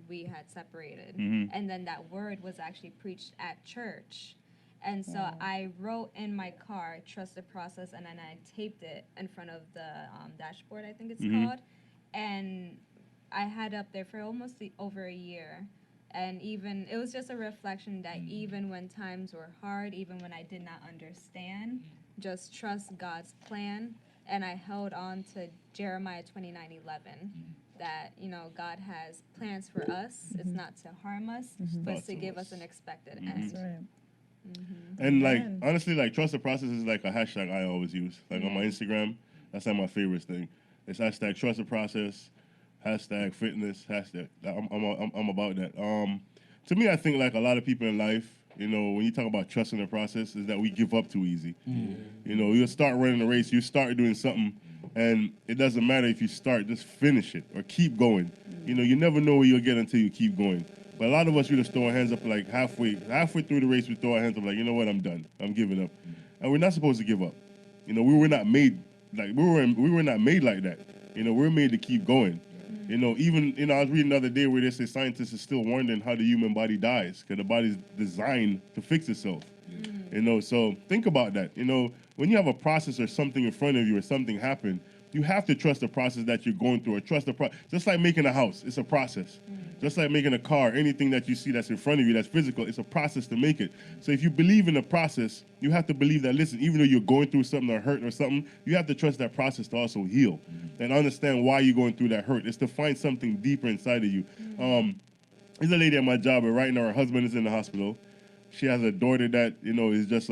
we had separated, and then that word was actually preached at church. And so I wrote in my car, trust the process, and then I taped it in front of the dashboard, I think it's called. And I had up there for almost over a year. And even, it was just a reflection that even when times were hard, even when I did not understand, just trust God's plan. And I held on to Jeremiah 29:11, that, you know, God has plans for us. It's not to harm us, but it's to give us an expected end. That's right. And like Amen. honestly, like trust the process is like a hashtag I always use. Like on my Instagram, that's like my favorite thing. It's hashtag trust the process, hashtag fitness, hashtag. I'm about that. To me, I think like a lot of people in life, you know, when you talk about trusting the process, is that we give up too easy. You know, you'll start running a race, you start doing something, and it doesn't matter if you start, just finish it or keep going. You know, you never know where you'll get until you keep going. But a lot of us, we just throw our hands up like halfway through the race, we throw our hands up like, you know what, I'm done, I'm giving up, and we're not supposed to give up. You know, we were not made like that. You know, we're made to keep going. You know, even I was reading the other day where they say scientists are still wondering how the human body dies because the body's designed to fix itself. You know, so think about that. You know, when you have a process or something in front of you or something happened, you have to trust the process that you're going through, or trust the process. Just like making a house, it's a process. Just like making a car, anything that you see that's in front of you that's physical, it's a process to make it. So if you believe in the process, you have to believe that, listen, even though you're going through something or hurt or something, you have to trust that process to also heal and understand why you're going through that hurt. It's to find something deeper inside of you. There's a lady at my job, and right now her husband is in the hospital. She has a daughter that, you know, is just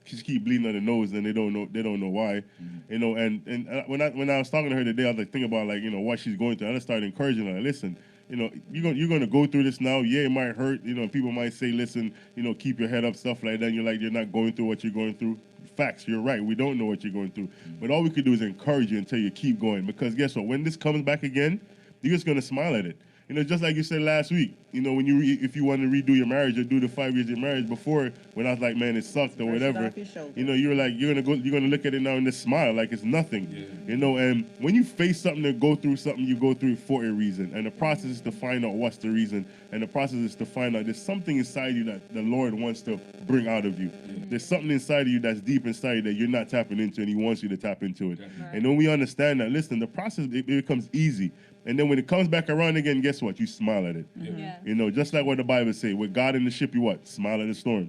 she keep bleeding on the nose, and they don't know why, you know. And when I was talking to her today, I was like thinking about like, you know, what she's going through. I just started encouraging her. Listen, you know, you're gonna go through this now. Yeah, it might hurt. You know, people might say, listen, you know, keep your head up, stuff like that. And you're not going through what you're going through. Facts, you're right. We don't know what you're going through, but all we could do is encourage you until you keep going. Because guess what? When this comes back again, you're just gonna smile at it. You know, just like you said last week, you know, when if you want to redo your marriage or do the 5 years of your marriage before, when I was like, man, it sucked or Brush it whatever, off your shoulders. you know, you're gonna look at it now and just smile like it's nothing. You know, and when you face something or go through something, you go through it for a reason. And the process is to find out what's the reason. And the process is to find out there's something inside you that the Lord wants to bring out of you. There's something inside of you that's deep inside you that you're not tapping into, and He wants you to tap into it. And when we understand that, listen, the process, it becomes easy. And then when it comes back around again, guess what? You smile at it. Yes. You know, just like what the Bible say, with God in the ship, you what? Smile at the storm.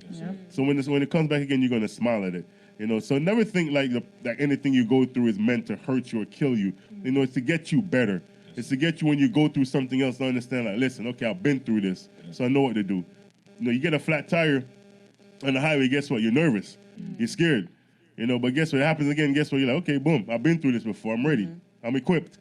So when it comes back again, you're going to smile at it. You know, so never think like that anything you go through is meant to hurt you or kill you. You know, it's to get you better. It's to get you when you go through something else to understand, like, listen, okay, I've been through this, so I know what to do. You know, you get a flat tire, on the highway, guess what? You're nervous. You're scared. You know, but guess what happens again? Guess what? You're like, okay, boom, I've been through this before. I'm ready. I'm equipped.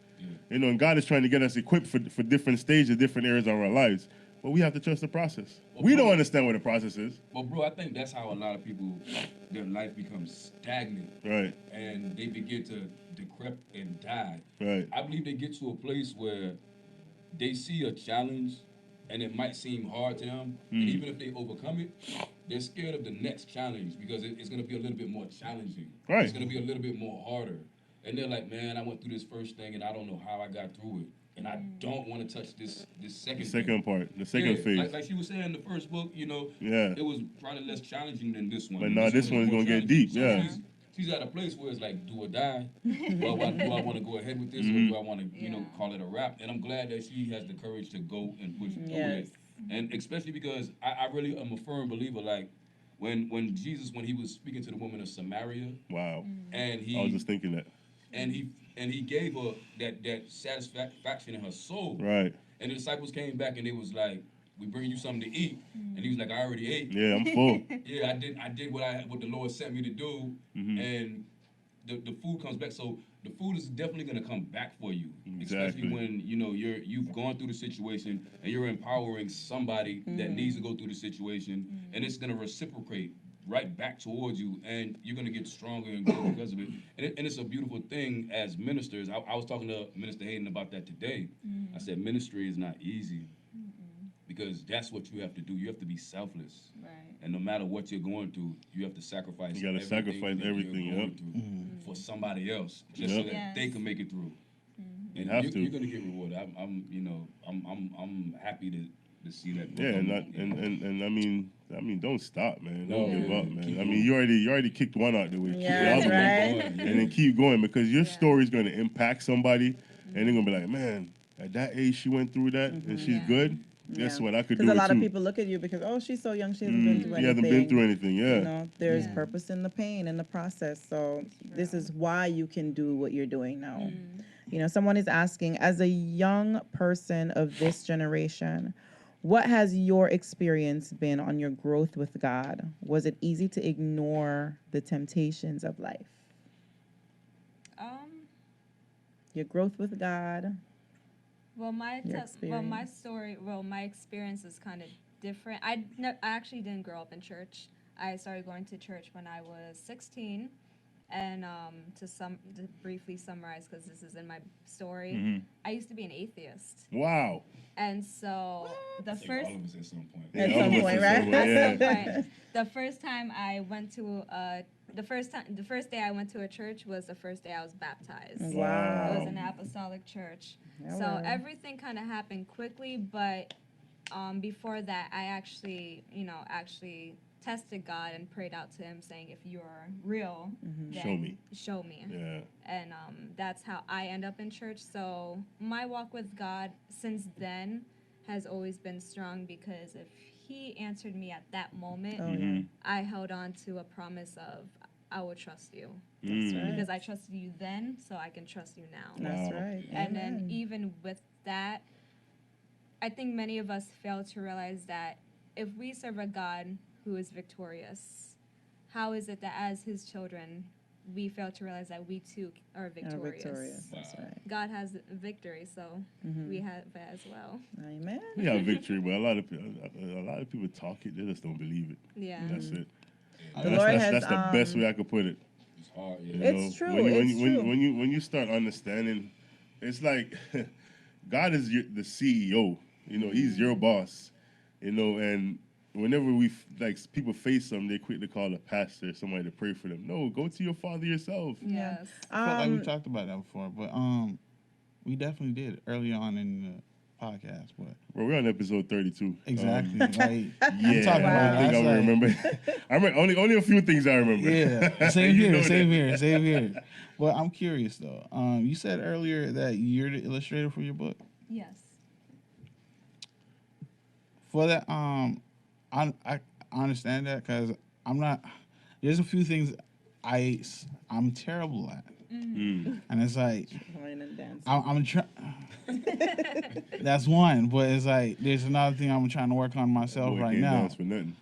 You know, and God is trying to get us equipped for different stages, different areas of our lives. But we have to trust the process. Well, We bro, don't understand what the process is. Well, bro, I think that's how a lot of people, their life becomes stagnant. Right, And they begin to decrep and die. right. I believe they get to a place where they see a challenge and it might seem hard to them. And even if they overcome it, they're scared of the next challenge because it's going to be a little bit more challenging. Right. It's going to be a little bit more harder. And they're like, man, I went through this first thing and I don't know how I got through it. And I don't want to touch this second The second thing. part, the second phase. Like she was saying in the first book, you know, Yeah. it was probably less challenging than this one. But And nah, this is one's more gonna get challenging. deep, So yeah. She's at a place where it's like, do or die. Do I want to go ahead with this, or do I want to, you know, call it a wrap? And I'm glad that she has the courage to go and push through Yes. it. And especially because I really am a firm believer, like, when Jesus, when he was speaking to the woman of Samaria, Wow. and I was just thinking that. and he gave her that satisfaction in her soul. Right. And the disciples came back and they was like, we bring you something to eat. And he was like, I already ate. Yeah, I'm full. Yeah, I did what the Lord sent me to do. And the food comes back. So the food is definitely gonna come back for you. Exactly. Especially when, you know, you've gone through the situation and you're empowering somebody that needs to go through the situation, and it's gonna reciprocate right back towards you, and you're gonna get stronger and grow because of it. And it's a beautiful thing as ministers. I was talking to Minister Hayden about that today. I said ministry is not easy because that's what you have to do. You have to be selfless, Right. and no matter what you're going through, you have to sacrifice. You gotta sacrifice that you're everything, going yep. through for somebody else, just Yep. so that they can make it through. And have to. you're gonna get rewarded. I'm happy to see that. Yeah, and I mean, don't stop, man. Don't No, give yeah. up, man. Keep I mean, you already kicked one out the way. Keep Yeah, the other that's one right. going, and then keep going because your story's gonna impact somebody, and they're gonna be like, man, at that age she went through that, and she's Yeah. good. Guess what? I could do Because it a lot too. of people look at you because, oh, she's so young, she hasn't been through She anything. hasn't been through anything. Yeah. You know, there's Yeah. purpose in the pain and the process. So this is why you can do what you're doing now. You know, someone is asking, as a young person of this generation, what has your experience been on your growth with God? Was it easy to ignore the temptations of life? Your growth with God. Well, my experience is kind of different. I actually didn't grow up in church. I started going to church when I was 16, and to briefly summarize, because this is in my story, I used to be an atheist, Wow. and so the I think first. all of us at some point. Yeah, At all some of us point, at right? some point, At some yeah. point, the first time I went to the first day I went to a church was the first day I was baptized. Wow. It was an apostolic church. Yeah, So well. everything kind of happened quickly, but before that, I actually tested God and prayed out to him saying, if you're real, then Show me. Show me. Yeah. And that's how I end up in church. So my walk with God since then has always been strong, because if he answered me at that moment, Oh, yeah. I held on to a promise of, I will trust you. That's right. Because I trusted you then, so I can trust you now. That's Wow. right. And then Amen. even with that, I think many of us fail to realize that if we serve a God who is victorious, how is it that as his children, we fail to realize that we too are victorious? That's right. God has victory, so we have it as well. Amen. We have victory, but a lot of people talk it. They just don't believe it. Yeah. That's it. The Lord has, That's the best way I could put it. It's hard. you Yeah. It's know? true, When it's true. when you start understanding, it's like God is the CEO. You know, he's your boss. You know, and whenever people face something, they quick to call a pastor, somebody to pray for them. No, go to your Father yourself. Yes. I felt like we talked about that before, but we definitely did early on in the podcast. But Bro, we're on episode 32. exactly, like Yeah, talking about I it, think I that's like- remember. I remember only a few things I remember. yeah, same You know here, same that. here, same here. But I'm curious though. You said earlier that you're the illustrator for your book. Yes. For that, I understand that because I'm not. There's a few things I'm terrible at, and it's like Wine and dance. I'm trying. That's one, but it's like there's another thing I'm trying to work on myself Boy right can't now. dance for nothing.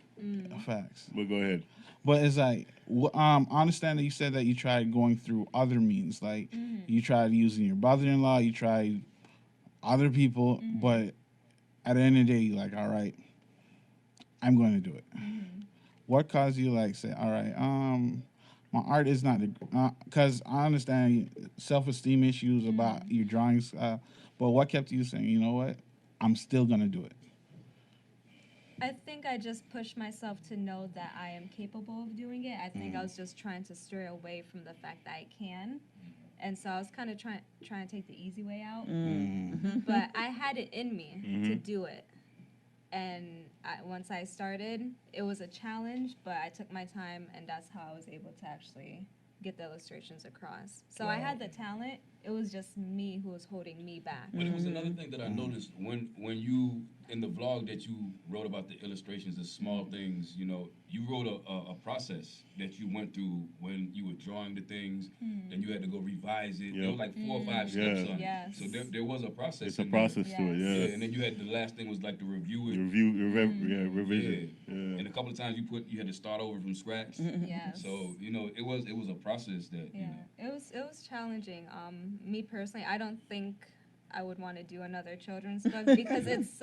Facts. But go ahead. But it's like, I understand that you said that you tried going through other means. Like, you tried using your brother-in-law, you tried other people, but at the end of the day, you're like, all right, I'm going to do it. What caused you, like, say, all right, my art is not the, because I understand self-esteem issues about your drawings, but what kept you saying, you know what, I'm still going to do it? I think I just pushed myself to know that I am capable of doing it. I think I was just trying to stray away from the fact that I can. And so I was kind of trying to take the easy way out. But I had it in me to do it. And once I started, it was a challenge, but I took my time, and that's how I was able to actually get the illustrations across. So I had the talent. It was just me who was holding me back. But it was another thing that I noticed when you, in the vlog that you wrote about the illustrations, the small things, you know, you wrote a process that you went through when you were drawing the things, then you had to go revise it. There was like 4 or 5 steps on it. So there was a process. It's a process to it, Yeah, and then you had the last thing was like to review it. Revision. Yeah. And a couple of times you had to start over from scratch. Yes. So, you know, it was a process that, you know. It was challenging. Me personally, I don't think I would want to do another children's book because it's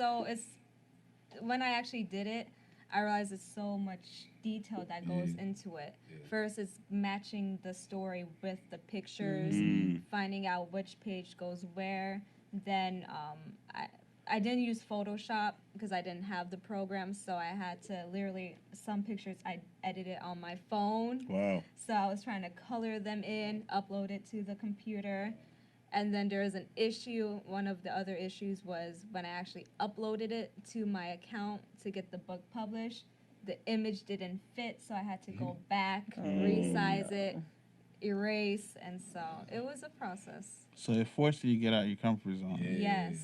when I actually did it, I realized it's so much detail that goes into it. First, it's matching the story with the pictures, finding out which page goes where. Then I didn't use Photoshop because I didn't have the program, so I had to literally, some pictures I edited on my phone. Wow. So I was trying to color them in, upload it to the computer. And then there was an issue. One of the other issues was when I actually uploaded it to my account to get the book published, the image didn't fit, so I had to go back, resize it, erase, and so it was a process. So it forced you to get out of your comfort zone. Yes.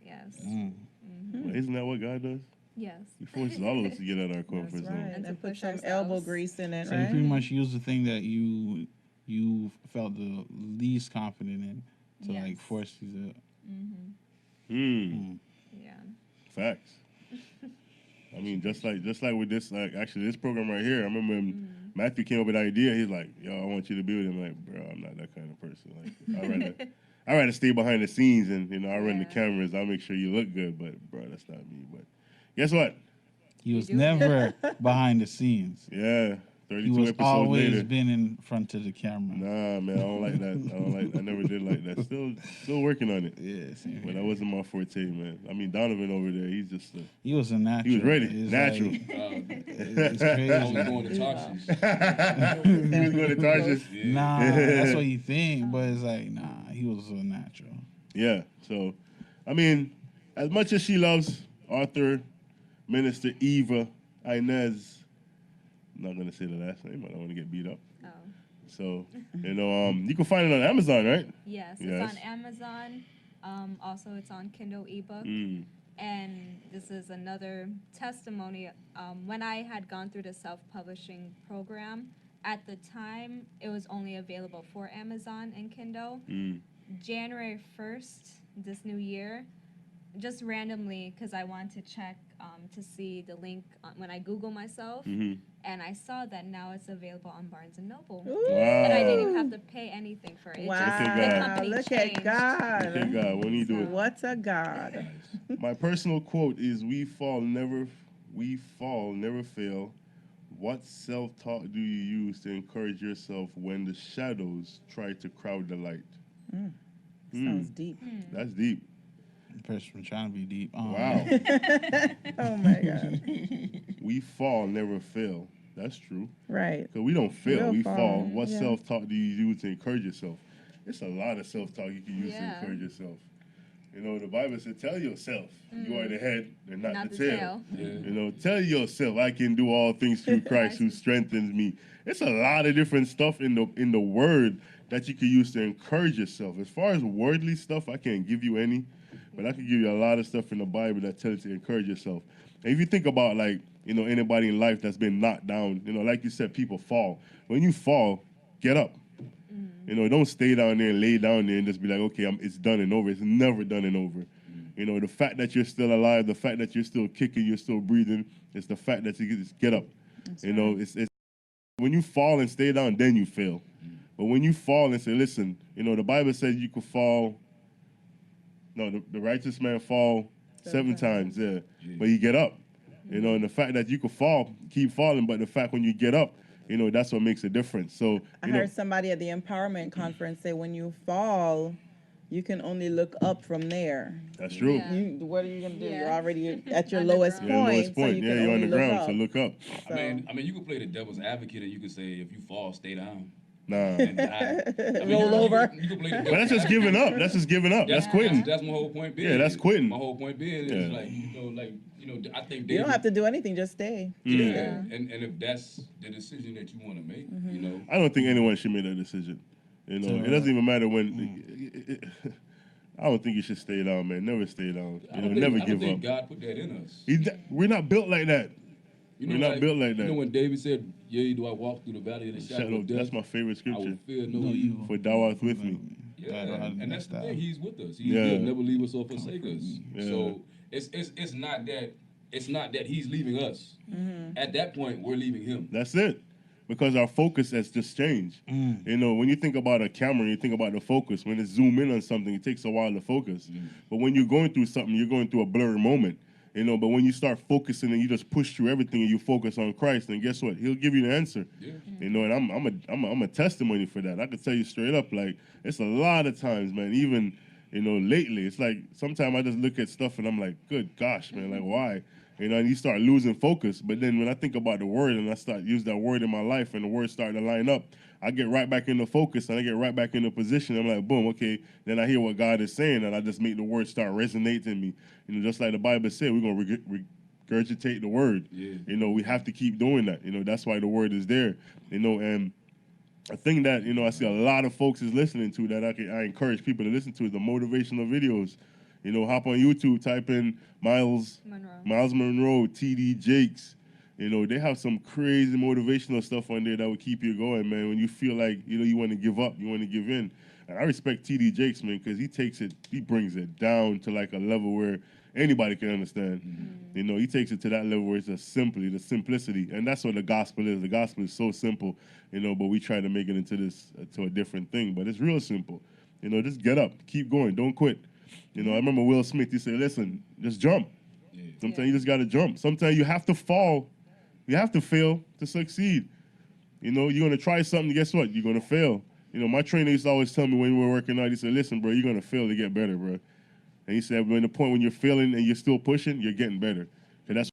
Yes. Well, isn't that what God does? Yes. He forces all of us to get out of our comfort That's zone. right. And to And put push some ourselves. elbow grease in it, So you right? pretty much used the thing that you felt the least confident in to like Yes. force you to. Yeah. Facts. I mean, just like with this, like actually this program right here. I remember when Matthew came up with the idea. He's like, "Yo, I want you to build it." I'm like, "Bro, I'm not that kind of person. Like, I rather stay behind the scenes and I run the cameras. I'll make sure you look good." But bro, that's not me. But guess what? He was do? never behind the scenes. Yeah, He 32 was episodes always later. been in front of the camera. Nah, man, I don't like that. I never did like that. Still working on it. Yeah, same But here. that wasn't my forte, man. I mean, Donovan over there, he's just He was a natural. he was ready, It's natural. like- it's I was crazy. going to Tarshish. He was going to Tarshish. Nah, that's what you think, but it's like, nah, he was a natural. Yeah. So, I mean, as much as she loves Arthur, Minister Eva, Inez, I'm not gonna say the last name. I don't want to get beat up. Oh. So, you can find it on Amazon, right? Yes. Yes. It's on Amazon. Also, it's on Kindle ebook. And this is another testimony. When I had gone through the self-publishing program, at the time, it was only available for Amazon and Kindle. January 1st, this new year, just randomly, because I wanted to check to see the link when I Google myself, and I saw that now it's available on Barnes & Noble. And I didn't even have to pay anything for it. It just, the Wow. company Look changed. at God. Look at God. When he do it. What a God. My personal quote is: "We fall, never fail. What self-talk do you use to encourage yourself when the shadows try to crowd the light?" Sounds deep. That's deep. Person trying to be deep. Wow. Oh my God. We fall, never fail. That's true. Right. Because we don't fail, don't we fall. fall. What Yeah. self-talk do you use to encourage yourself? It's a lot of self-talk you can use to Yeah. encourage yourself. You know, the Bible said, tell yourself you are the head and not the tail. You know, tell yourself I can do all things through Christ who strengthens me. It's a lot of different stuff in the word that you can use to encourage yourself. As far as worldly stuff, I can't give you any, but I can give you a lot of stuff in the Bible that tells you to encourage yourself. And if you think about, like, you know, anybody in life that's been knocked down, you know, like you said, people fall. When you fall, get up. You know, don't stay down there and lay down there and just be like, okay, it's done and over. It's never done and over. You know, the fact that you're still alive, the fact that you're still kicking, you're still breathing, it's the fact that you just get up. You know, it's when you fall and stay down, then you fail. But when you fall and say, listen, you know, the Bible says you could fall. No, the righteous man fall seven times, yeah. But you get up. You know, and the fact that you could fall, keep falling, but the fact when you get up, you know, that's what makes a difference. So I heard somebody at the empowerment conference say when you fall, you can only look up from there. That's true. Yeah. What are you gonna do? Yeah. You're already at your On the lowest ground. Yeah, point. lowest point. So you Yeah, can you're on only the ground, look so up. look up. So. I mean, you could play the devil's advocate and you could say, if you fall, stay down. Nah. And die. I mean, Roll over. You could play the But that's just devil's giving advocate. up. That's just giving up. That's quitting. That's my whole point being. Yeah, that's quitting. My whole point being is Yeah. like, I think You David, don't have to do anything. Just stay. Yeah, and if that's the decision that you want to make, you know. I don't think anyone should make that decision. You know, it doesn't even matter when. I don't think you should stay down, man. Never stay down. You know, never I don't give think up. God put that in us. We're not built like that. You know, We're not built like that. You know when David said, "Yea, do I walk through the valley of the shadow of death?" That's my favorite I will scripture. fear no evil. For thou art with me. Yeah, and that's the thing. He's with us. He Yeah. will never leave us or forsake us. Yeah. So it's not that he's leaving us. At that point, we're leaving him. That's it. Because our focus has just changed. You know, when you think about a camera, you think about the focus. When it zoom in on something, it takes a while to focus. But when you're going through something, you're going through a blurry moment. You know, but when you start focusing and you just push through everything and you focus on Christ, then guess what? He'll give you the answer. Yeah. You know, and I'm a testimony for that. I can tell you straight up, like, it's a lot of times, man, even, you know, lately, it's like sometimes I just look at stuff and I'm like, good gosh, man, like, why? You know, and you start losing focus. But then when I think about the word and I start use that word in my life and the words start to line up, I get right back into focus and I get right back into position. I'm like, boom, okay. Then I hear what God is saying and I just make the word start resonating in me. You know, just like the Bible said, we're going to regurgitate the word. Yeah. You know, we have to keep doing that. You know, that's why the word is there. You know, and a thing that, you know, I see a lot of folks is listening to that I encourage people to listen to is the motivational videos. You know, hop on YouTube, type in Miles Monroe, T.D. Jakes. You know, they have some crazy motivational stuff on there that will keep you going, man. When you feel like, you know, you want to give up, you want to give in. And I respect T.D. Jakes, man, because he brings it down to like a level where anybody can understand. You know, he takes it to that level where it's just the simplicity. And that's what the gospel is. The gospel is so simple, you know, but we try to make it into this, to a different thing. But it's real simple. You know, just get up, keep going, don't quit. You know, I remember Will Smith, he said, listen, just jump. Yeah. Sometimes you just got to jump. Sometimes you have to fall. You have to fail to succeed. You know, you're going to try something, guess what? You're going to fail. You know, my trainer used to always tell me when we were working out, he said, listen, bro, you're going to fail to get better, bro. And he said, when the point when you're failing and you're still pushing, you're getting better. And that's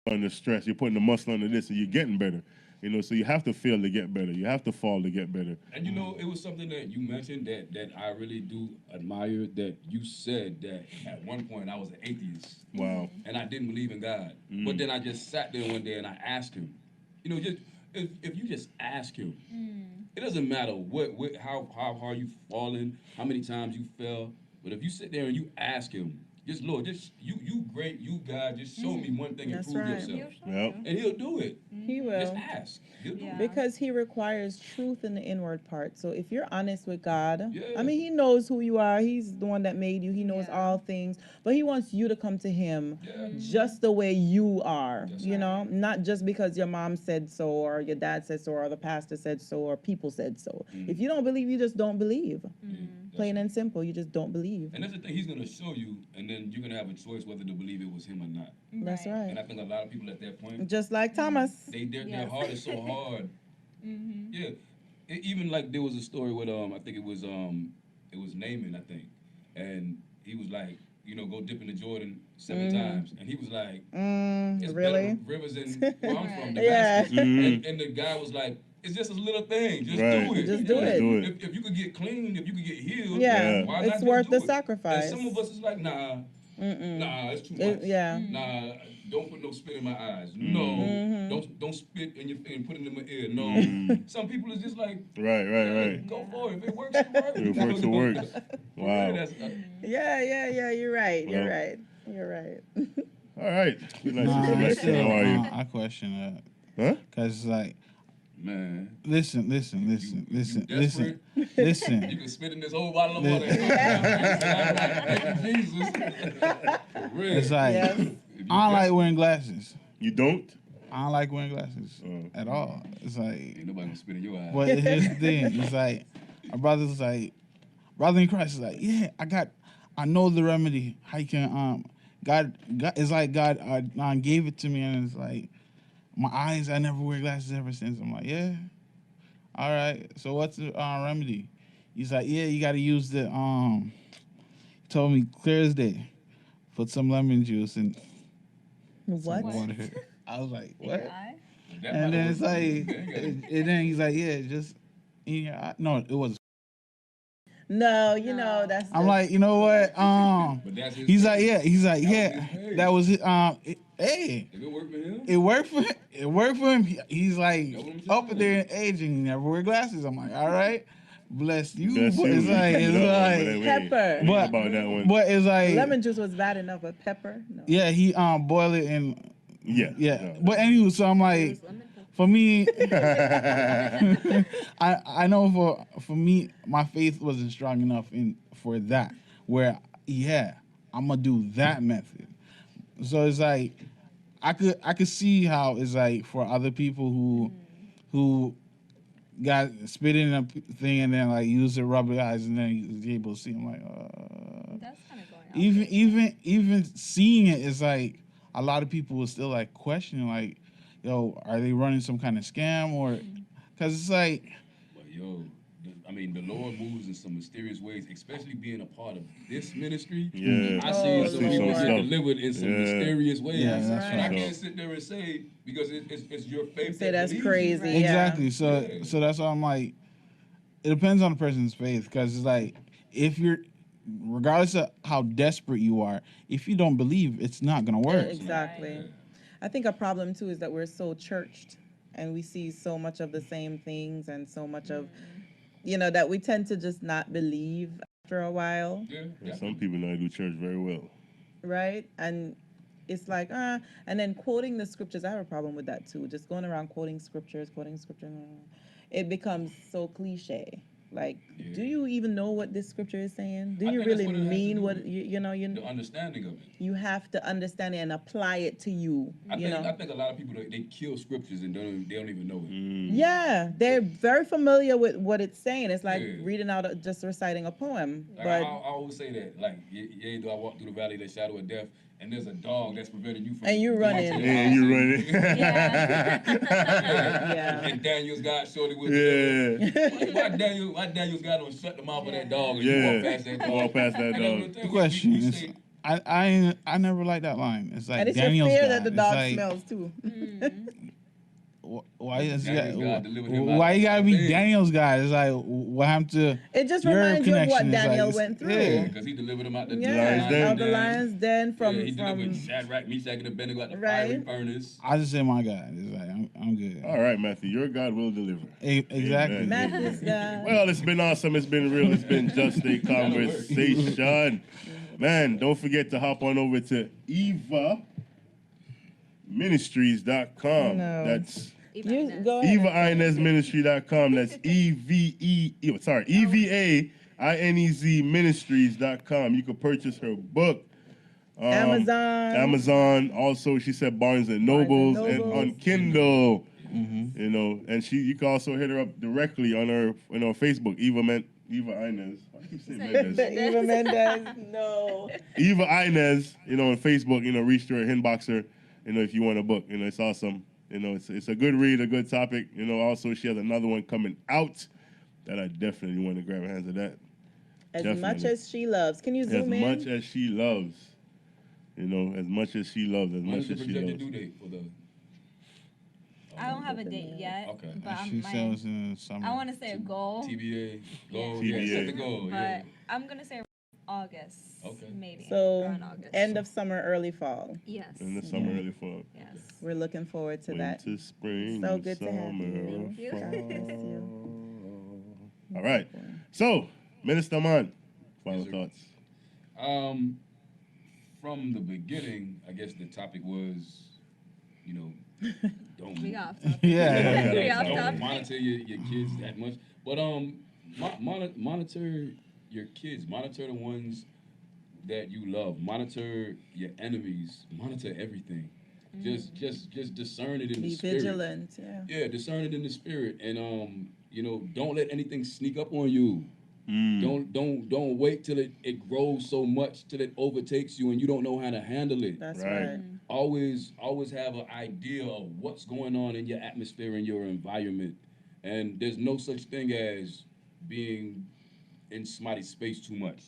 under stress. You're putting the muscle under this and you're getting better. You know, so you have to fail to get better. You have to fall to get better. And you know, it was something that you mentioned that I really do admire, that you said that at one point I was an atheist. Wow. And I didn't believe in God. But then I just sat there one day and I asked him. You know, just if you just ask him, it doesn't matter how hard you've fallen, how many times you fell, but if you sit there and you ask him, just Lord, just you great, you God, just show me one thing and That's prove right. yourself. Yep. And he'll do it. He will. Just ask. He'll do it. Because he requires truth in the inward part. So if you're honest with God, Yeah. I mean, he knows who you are. He's the one that made you. He knows Yeah. all things. But he wants you to come to him Yeah. just the way you are, That's you right. know, not just because your mom said so or your dad said so or the pastor said so or people said so. If you don't believe, you just don't believe. Plain and simple, you just don't believe. And that's the thing, he's going to show you, and then you're going to have a choice whether to believe it was him or not. That's Right. And right. I think a lot of people at that point, Just like Thomas. their Yes. heart is so hard. Yeah. Even like there was a story with I think it was Naaman, I think. And he was like, you know, go dip in the Jordan 7 times. And he was like, it's Really? better rivers in where I'm from, Yeah. Damascus. And the guy was like, it's just a little thing. Just Right. do it. Just do Just it. do it. If you could get clean, if you could get healed, Yeah, why not it's just worth do the it? sacrifice. And some of us is like, nah, it's too much. Yeah. Nah, don't put no spit in my eyes. No, don't spit in your and put it in my ear. No. Some people is just like, Right. go for it. If it works, it works. If it works, it works. Wow. Yeah, you're right. You're Well. right. You're right. All right. Good night, Nah, Sister I Lexi. still, How are you? I question that. Huh? Cause like, Man, listen. you can spit in this whole bottle of water. Thank you, Jesus. For real. It's like, Yes. I don't like wearing glasses. You don't? I don't like wearing glasses at all. It's like, Ain't nobody gonna spit in your eye. but here's the thing. It's like, our brother's like, brother in Christ is like, yeah, I know the remedy. How you can, God it's like God gave it to me, and it's like, my eyes, I never wear glasses ever since. I'm like, yeah, all right. So what's the remedy? He's like, yeah, you got to use the, he told me clear as day, put some lemon juice and What? some water. I was like, what? AI? That And might then have it's worked for like, you. and then he's like, yeah, just, yeah, no, it was. No, you know that's. I'm like, you know what? But that's his He's page. like, yeah, he's like, That was yeah, his page. that was it. Hey, If it worked for him, it worked for him. It worked for him. He's like That's what I'm up saying. there in age and he never wear glasses. I'm like, all right, bless you. Bless But you. it's like, You know, but it's like, we Pepper. ain't But- about that one. but it's like, Lemon juice was bad enough, but pepper, no. yeah, he boil it and Yeah. yeah. No. But anyway, so I'm like, for me, I know for me, my faith wasn't strong enough for that. Where yeah, I'm gonna do that method. So it's like I could see how it's like for other people who got spit in a thing and then like use their rubber eyes and then you're able to see. I'm like, That's kind of going out. even seeing it is like a lot of people will still like questioning like, yo, are they running some kind of scam or because it's like but yo, I mean, the Lord moves in some mysterious ways, especially being a part of this ministry. Yeah. I see Oh, some Lord. people Some get stuff. delivered in some Yeah. mysterious ways. Yeah, that's and I right. can't sit there and say, because it's your faith. Say that that's believes crazy. Right. Yeah. exactly. So Yeah. so that's why I'm like, it depends on the person's faith because it's like if you're regardless of how desperate you are, if you don't believe, it's not gonna work. Exactly. Yeah. I think a problem too is that we're so churched and we see so much of the same things and so much of, that we tend to just not believe after a while, Yeah. Some people know how to do church very well. right? And it's like, and then quoting the scriptures, I have a problem with that too. Just going around quoting scriptures, it becomes so cliche. Like, Yeah. do you even know what this scripture is saying? Do I you think that's really what it has to mean do what with you The understanding of it. you have to understand it and apply it to you, I you know? think a lot of people they kill scriptures and they don't even know it. Yeah, they're very familiar with what it's saying. It's like Yeah. reading out, just reciting a poem. Like But I always say that, like, yeah, do I walk through the valley of the shadow of death, and there's a dog that's preventing you from And you going running. to your And house you and- running. Yeah. And Daniel's God surely will Yeah. deliver. Why Daniel's God don't shut the mouth of that dog and you Yeah. walk past that dog? Walk past that And that's dog. the thing, The question we is, say, I never liked that line. It's like and it's Daniel's your fear God. that the It's dog like, smells too. Why is Daniel's God delivered him why out you of gotta all be things. Daniel's God? It's like what happened to It just your reminds you of what connection? It's like, Daniel it's- went through. yeah. because he delivered him out the Yeah, Lion's den. out of the lion's den He delivered from Shadrach, Meshach, and Abednego out the Right. fiery furnace. I just say my God. It's like I'm good. All right, Matthew, your God will deliver. Exactly. Amen. Matthew's God. Well, it's been awesome. It's been real. It's been just a conversation. Man, don't forget to hop on over to EvaMinistries.com. No. That's You go ahead. EvaInezMinistry.com. That's EVAINEZ Ministries.com. You can purchase her book. Amazon. Amazon. Also, she said Barnes and Nobles and Nobles. on Kindle. Mm-hmm. You know, and you can also hit her up directly on her Facebook, Eva Inez. Why do you keep saying Mendez? Eva Mendez. No. Eva Inez, on Facebook, reach her, inbox her, if you want a book. It's awesome. It's a good read, a good topic. Also, she has another one coming out that I definitely want to grab hands of that. As Definitely. much as she loves. Can you As zoom in? much as she loves. As much as she loves, as When much is the as she projected loves. due date for the? I don't have a date yet, Okay. but She I'm sells in the summer. I want to say a goal, TBA, goal, Yeah. yeah, set the goal, but yeah. I'm gonna say August. Okay. Maybe. So, around August. end of summer, early fall. Yes. In the summer, early fall. Yes. We're looking forward to that. Winter, spring, So good to have summer, you. Thank you. God bless you. All right. So, Minister Man, final Yes, sir. thoughts. From the beginning, I guess the topic was, don't We got off topic. Yeah. We off don't topic. monitor your kids that much. But monitor your kids. Monitor the ones that you love. Monitor your enemies. Monitor everything. Just discern it in the Be spirit. vigilant. Yeah. Yeah, discern it in the spirit, and don't let anything sneak up on you. Don't wait till it grows so much till it overtakes you and you don't know how to handle it. That's Right. right. Always have an idea of what's going on in your atmosphere and your environment, and there's no such thing as being in somebody's space too much.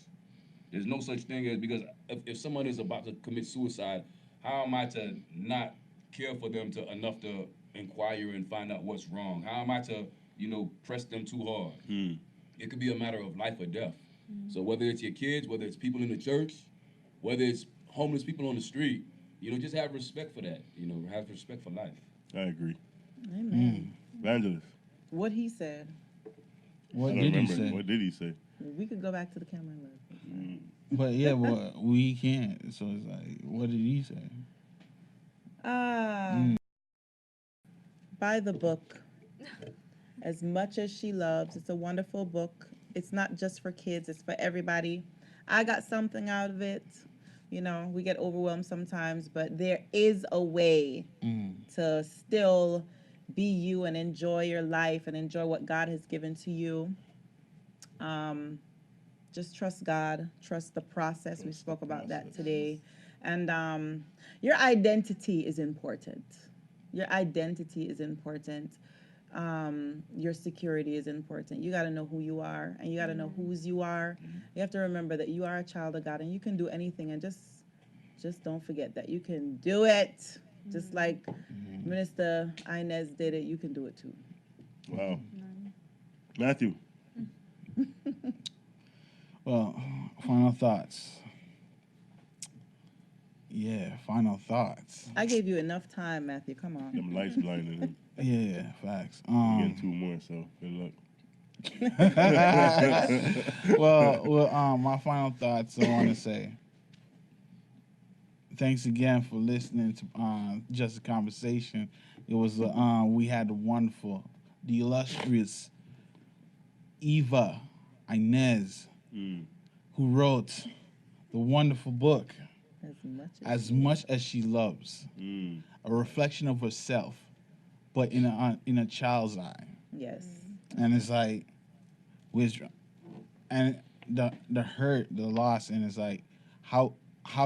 There's no such thing as, because if someone is about to commit suicide, how am I to not care for them to enough to inquire and find out what's wrong? How am I to, press them too hard? It could be a matter of life or death. So whether it's your kids, whether it's people in the church, whether it's homeless people on the street, just have respect for that. Have respect for life. I agree. Amen. Evangelist. What he said. What I don't did he remember. say? What did he say? We could go back to the camera and look. But yeah, but we can't. So it's like, what did he say? Buy the book. As Much as She Loves. It's a wonderful book. It's not just for kids, it's for everybody. I got something out of it. We get overwhelmed sometimes, but there is a way to still be you and enjoy your life and enjoy what God has given to you. Just trust God, trust the process. We spoke about that today. And your identity is important. Your identity is important. Your security is important. You got to know who you are, and you got to know whose you are. You have to remember that you are a child of God, and you can do anything. And just don't forget that you can do it. Just like Minister Inez did it, you can do it too. Wow. Matthew. Well, final thoughts. Yeah, final thoughts. I gave you enough time, Matthew. Come on. Them lights blinding him. Yeah, facts. Getting 2 more, so good luck. Well, my final thoughts. I want to say, thanks again for listening to Just a Conversation. It was we had the wonderful, the illustrious Eva Inez, who wrote the wonderful book As Much as She Loves, a reflection of herself, but in a child's eye. Yes. And it's like, and the hurt, the loss, and it's like, how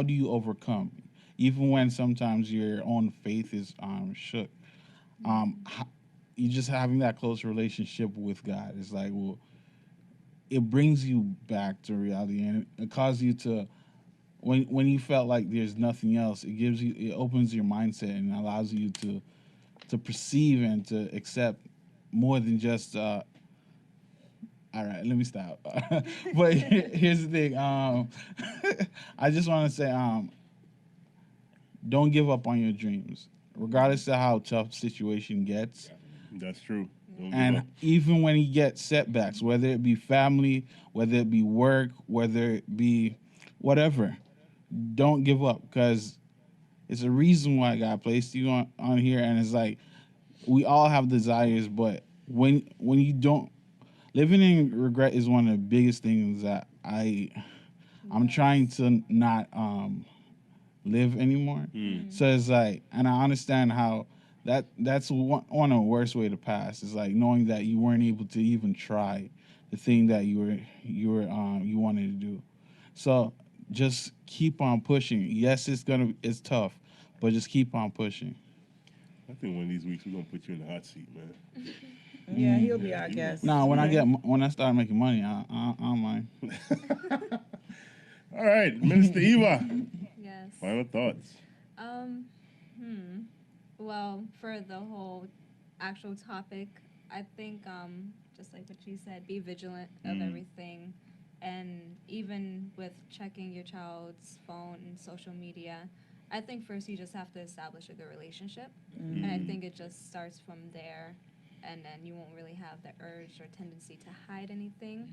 do you overcome, even when sometimes your own faith is shook. You just having that close relationship with God is like, well, it brings you back to reality, and it causes you to, when you felt like there's nothing else, it opens your mindset and allows you to perceive and to accept more than just all right, let me stop. But here's the thing. I just want to say, don't give up on your dreams, regardless of how tough situation gets. That's true. And even when you get setbacks, whether it be family, whether it be work, whether it be whatever, don't give up, because it's a reason why God placed you on here. And it's like, we all have desires, but when you don't, living in regret is one of the biggest things that I'm trying to not live anymore. So it's like, and I understand how that's one of the worst way to pass, is like knowing that you weren't able to even try the thing that you wanted to do. So just keep on pushing. Yes, it's tough, but just keep on pushing. I think one of these weeks we're gonna put you in the hot seat, man. Yeah, he'll be our guest. No, when I start making money, I don't mind. All right, Minister Eva. Yes. Final thoughts. Well, for the whole actual topic, I think just like what you said, be vigilant of everything, and even with checking your child's phone and social media, I think first you just have to establish a good relationship, and I think it just starts from there, and then you won't really have the urge or tendency to hide anything.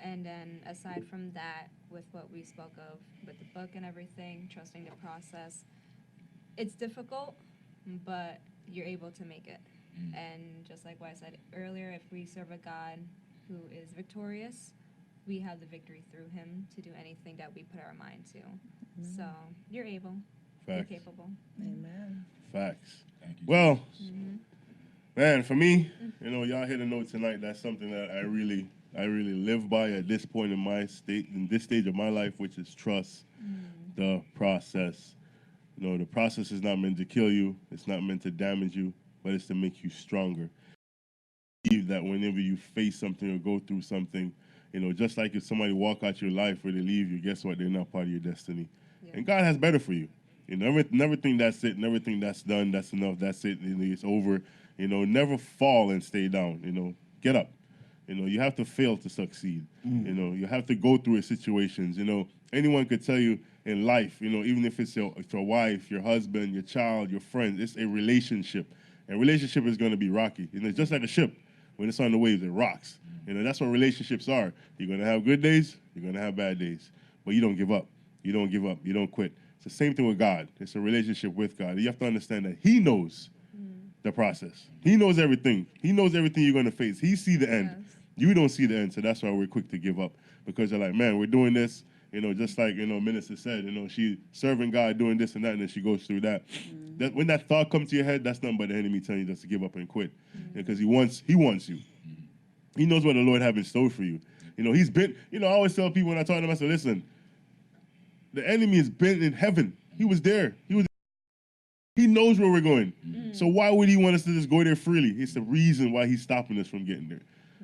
And then aside from that, with what we spoke of with the book and everything, trusting the process, it's difficult, but you're able to make it. And just like what I said earlier, if we serve a God who is victorious, we have the victory through him to do anything that we put our mind to. So you're able. Facts. Be capable. Amen. Facts. Thank you. Well, Mm-hmm. man, for me, y'all hit a note tonight. That's something that I really live by at this point in this stage of my life, which is trust the process. The process is not meant to kill you. It's not meant to damage you, but it's to make you stronger. Believe that whenever you face something or go through something, just like if somebody walk out your life or they leave you, guess what? They're not part of your destiny. Yeah. And God has better for you. Never think that's it. Never think that's done. That's enough. That's it. It's over. Never fall and stay down. Get up. You have to fail to succeed. You have to go through situations. Anyone could tell you in life, even if it's your wife, your husband, your child, your friend, it's a relationship. And relationship is going to be rocky. It's just like a ship. When it's on the waves, it rocks. That's what relationships are. You're going to have good days. You're going to have bad days. But you don't give up. You don't give up. You don't quit. It's the same thing with God. It's a relationship with God. You have to understand that He knows the process. He knows everything. He knows everything you're going to face. He sees the end. Yes. You don't see the end, so that's why we're quick to give up. Because you're like, man, we're doing this, just like, Minister said, she's serving God, doing this and that, and then she goes through that. That when that thought comes to your head, that's nothing but the enemy telling you just to give up and quit. Because he wants you. He knows what the Lord has in store for you. He's been, I always tell people when I talk to them, I say, listen, the enemy has been in heaven. He was there. He knows where we're going. So why would he want us to just go there freely? It's the reason why he's stopping us from getting there.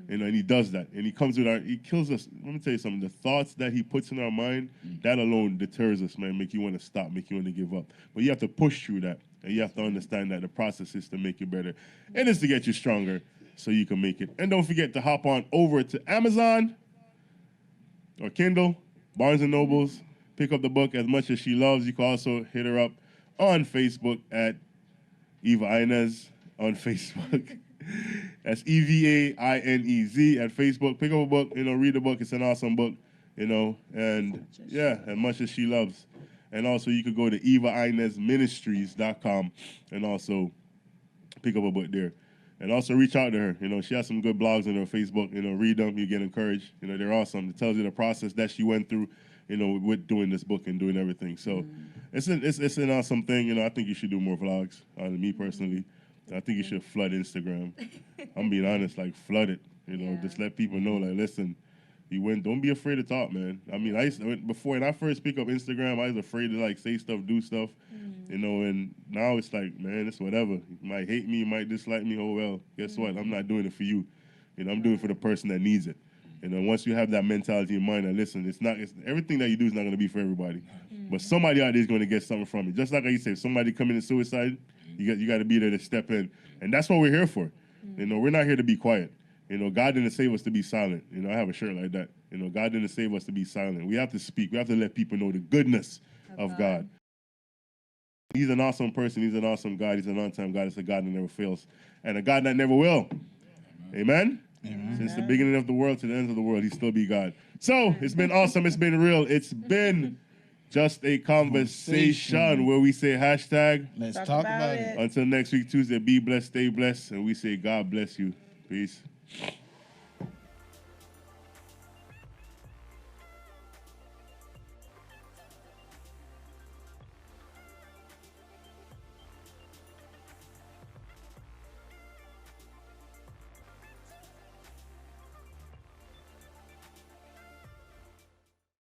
And he does that. And he comes with he kills us. Let me tell you something. The thoughts that he puts in our mind, that alone deters us, man. Make you want to stop, make you want to give up. But you have to push through that. And you have to understand that the process is to make you better. And it's to get you stronger so you can make it. And don't forget to hop on over to Amazon or Kindle, Barnes & Nobles. Pick up the book As Much As She Loves. You can also hit her up on Facebook at Eva Inez on Facebook. That's EVAINEZ at Facebook. Pick up a book, read the book. It's an awesome book, and yeah, As Much As She Loves. And also you could go to EvaInezMinistries.com and also pick up a book there. And also reach out to her. She has some good blogs on her Facebook. Read them. You get encouraged. They're awesome. It tells you the process that she went through, with doing this book and doing everything. So it's an awesome thing. I think you should do more vlogs. Me personally, I think you should flood Instagram. I'm being honest, like flood it. Just let people know, like, listen, you win. Don't be afraid to talk, man. I mean, before when I first pick up Instagram, I was afraid to like say stuff, do stuff, and now it's like, man, it's whatever. You might hate me, you might dislike me. Oh well, guess what? I'm not doing it for you. I'm doing it for the person that needs it. Once you have that mentality in mind, that listen, it's everything that you do is not going to be for everybody, but somebody out there is going to get something from it. Just like you said, if somebody committing suicide, you got to be there to step in, and that's what we're here for. We're not here to be quiet. God didn't save us to be silent. I have a shirt like that. God didn't save us to be silent. We have to speak. We have to let people know the goodness of God. He's an awesome person. He's an awesome God. He's an on-time God. It's a God that never fails, and a God that never will. Amen? Amen. Since the beginning of the world to the end of the world, he still be God. So it's been awesome. It's been real. It's been just a conversation where we say hashtag. Let's talk about it. Until next week, Tuesday, be blessed, stay blessed, and we say God bless you. Peace.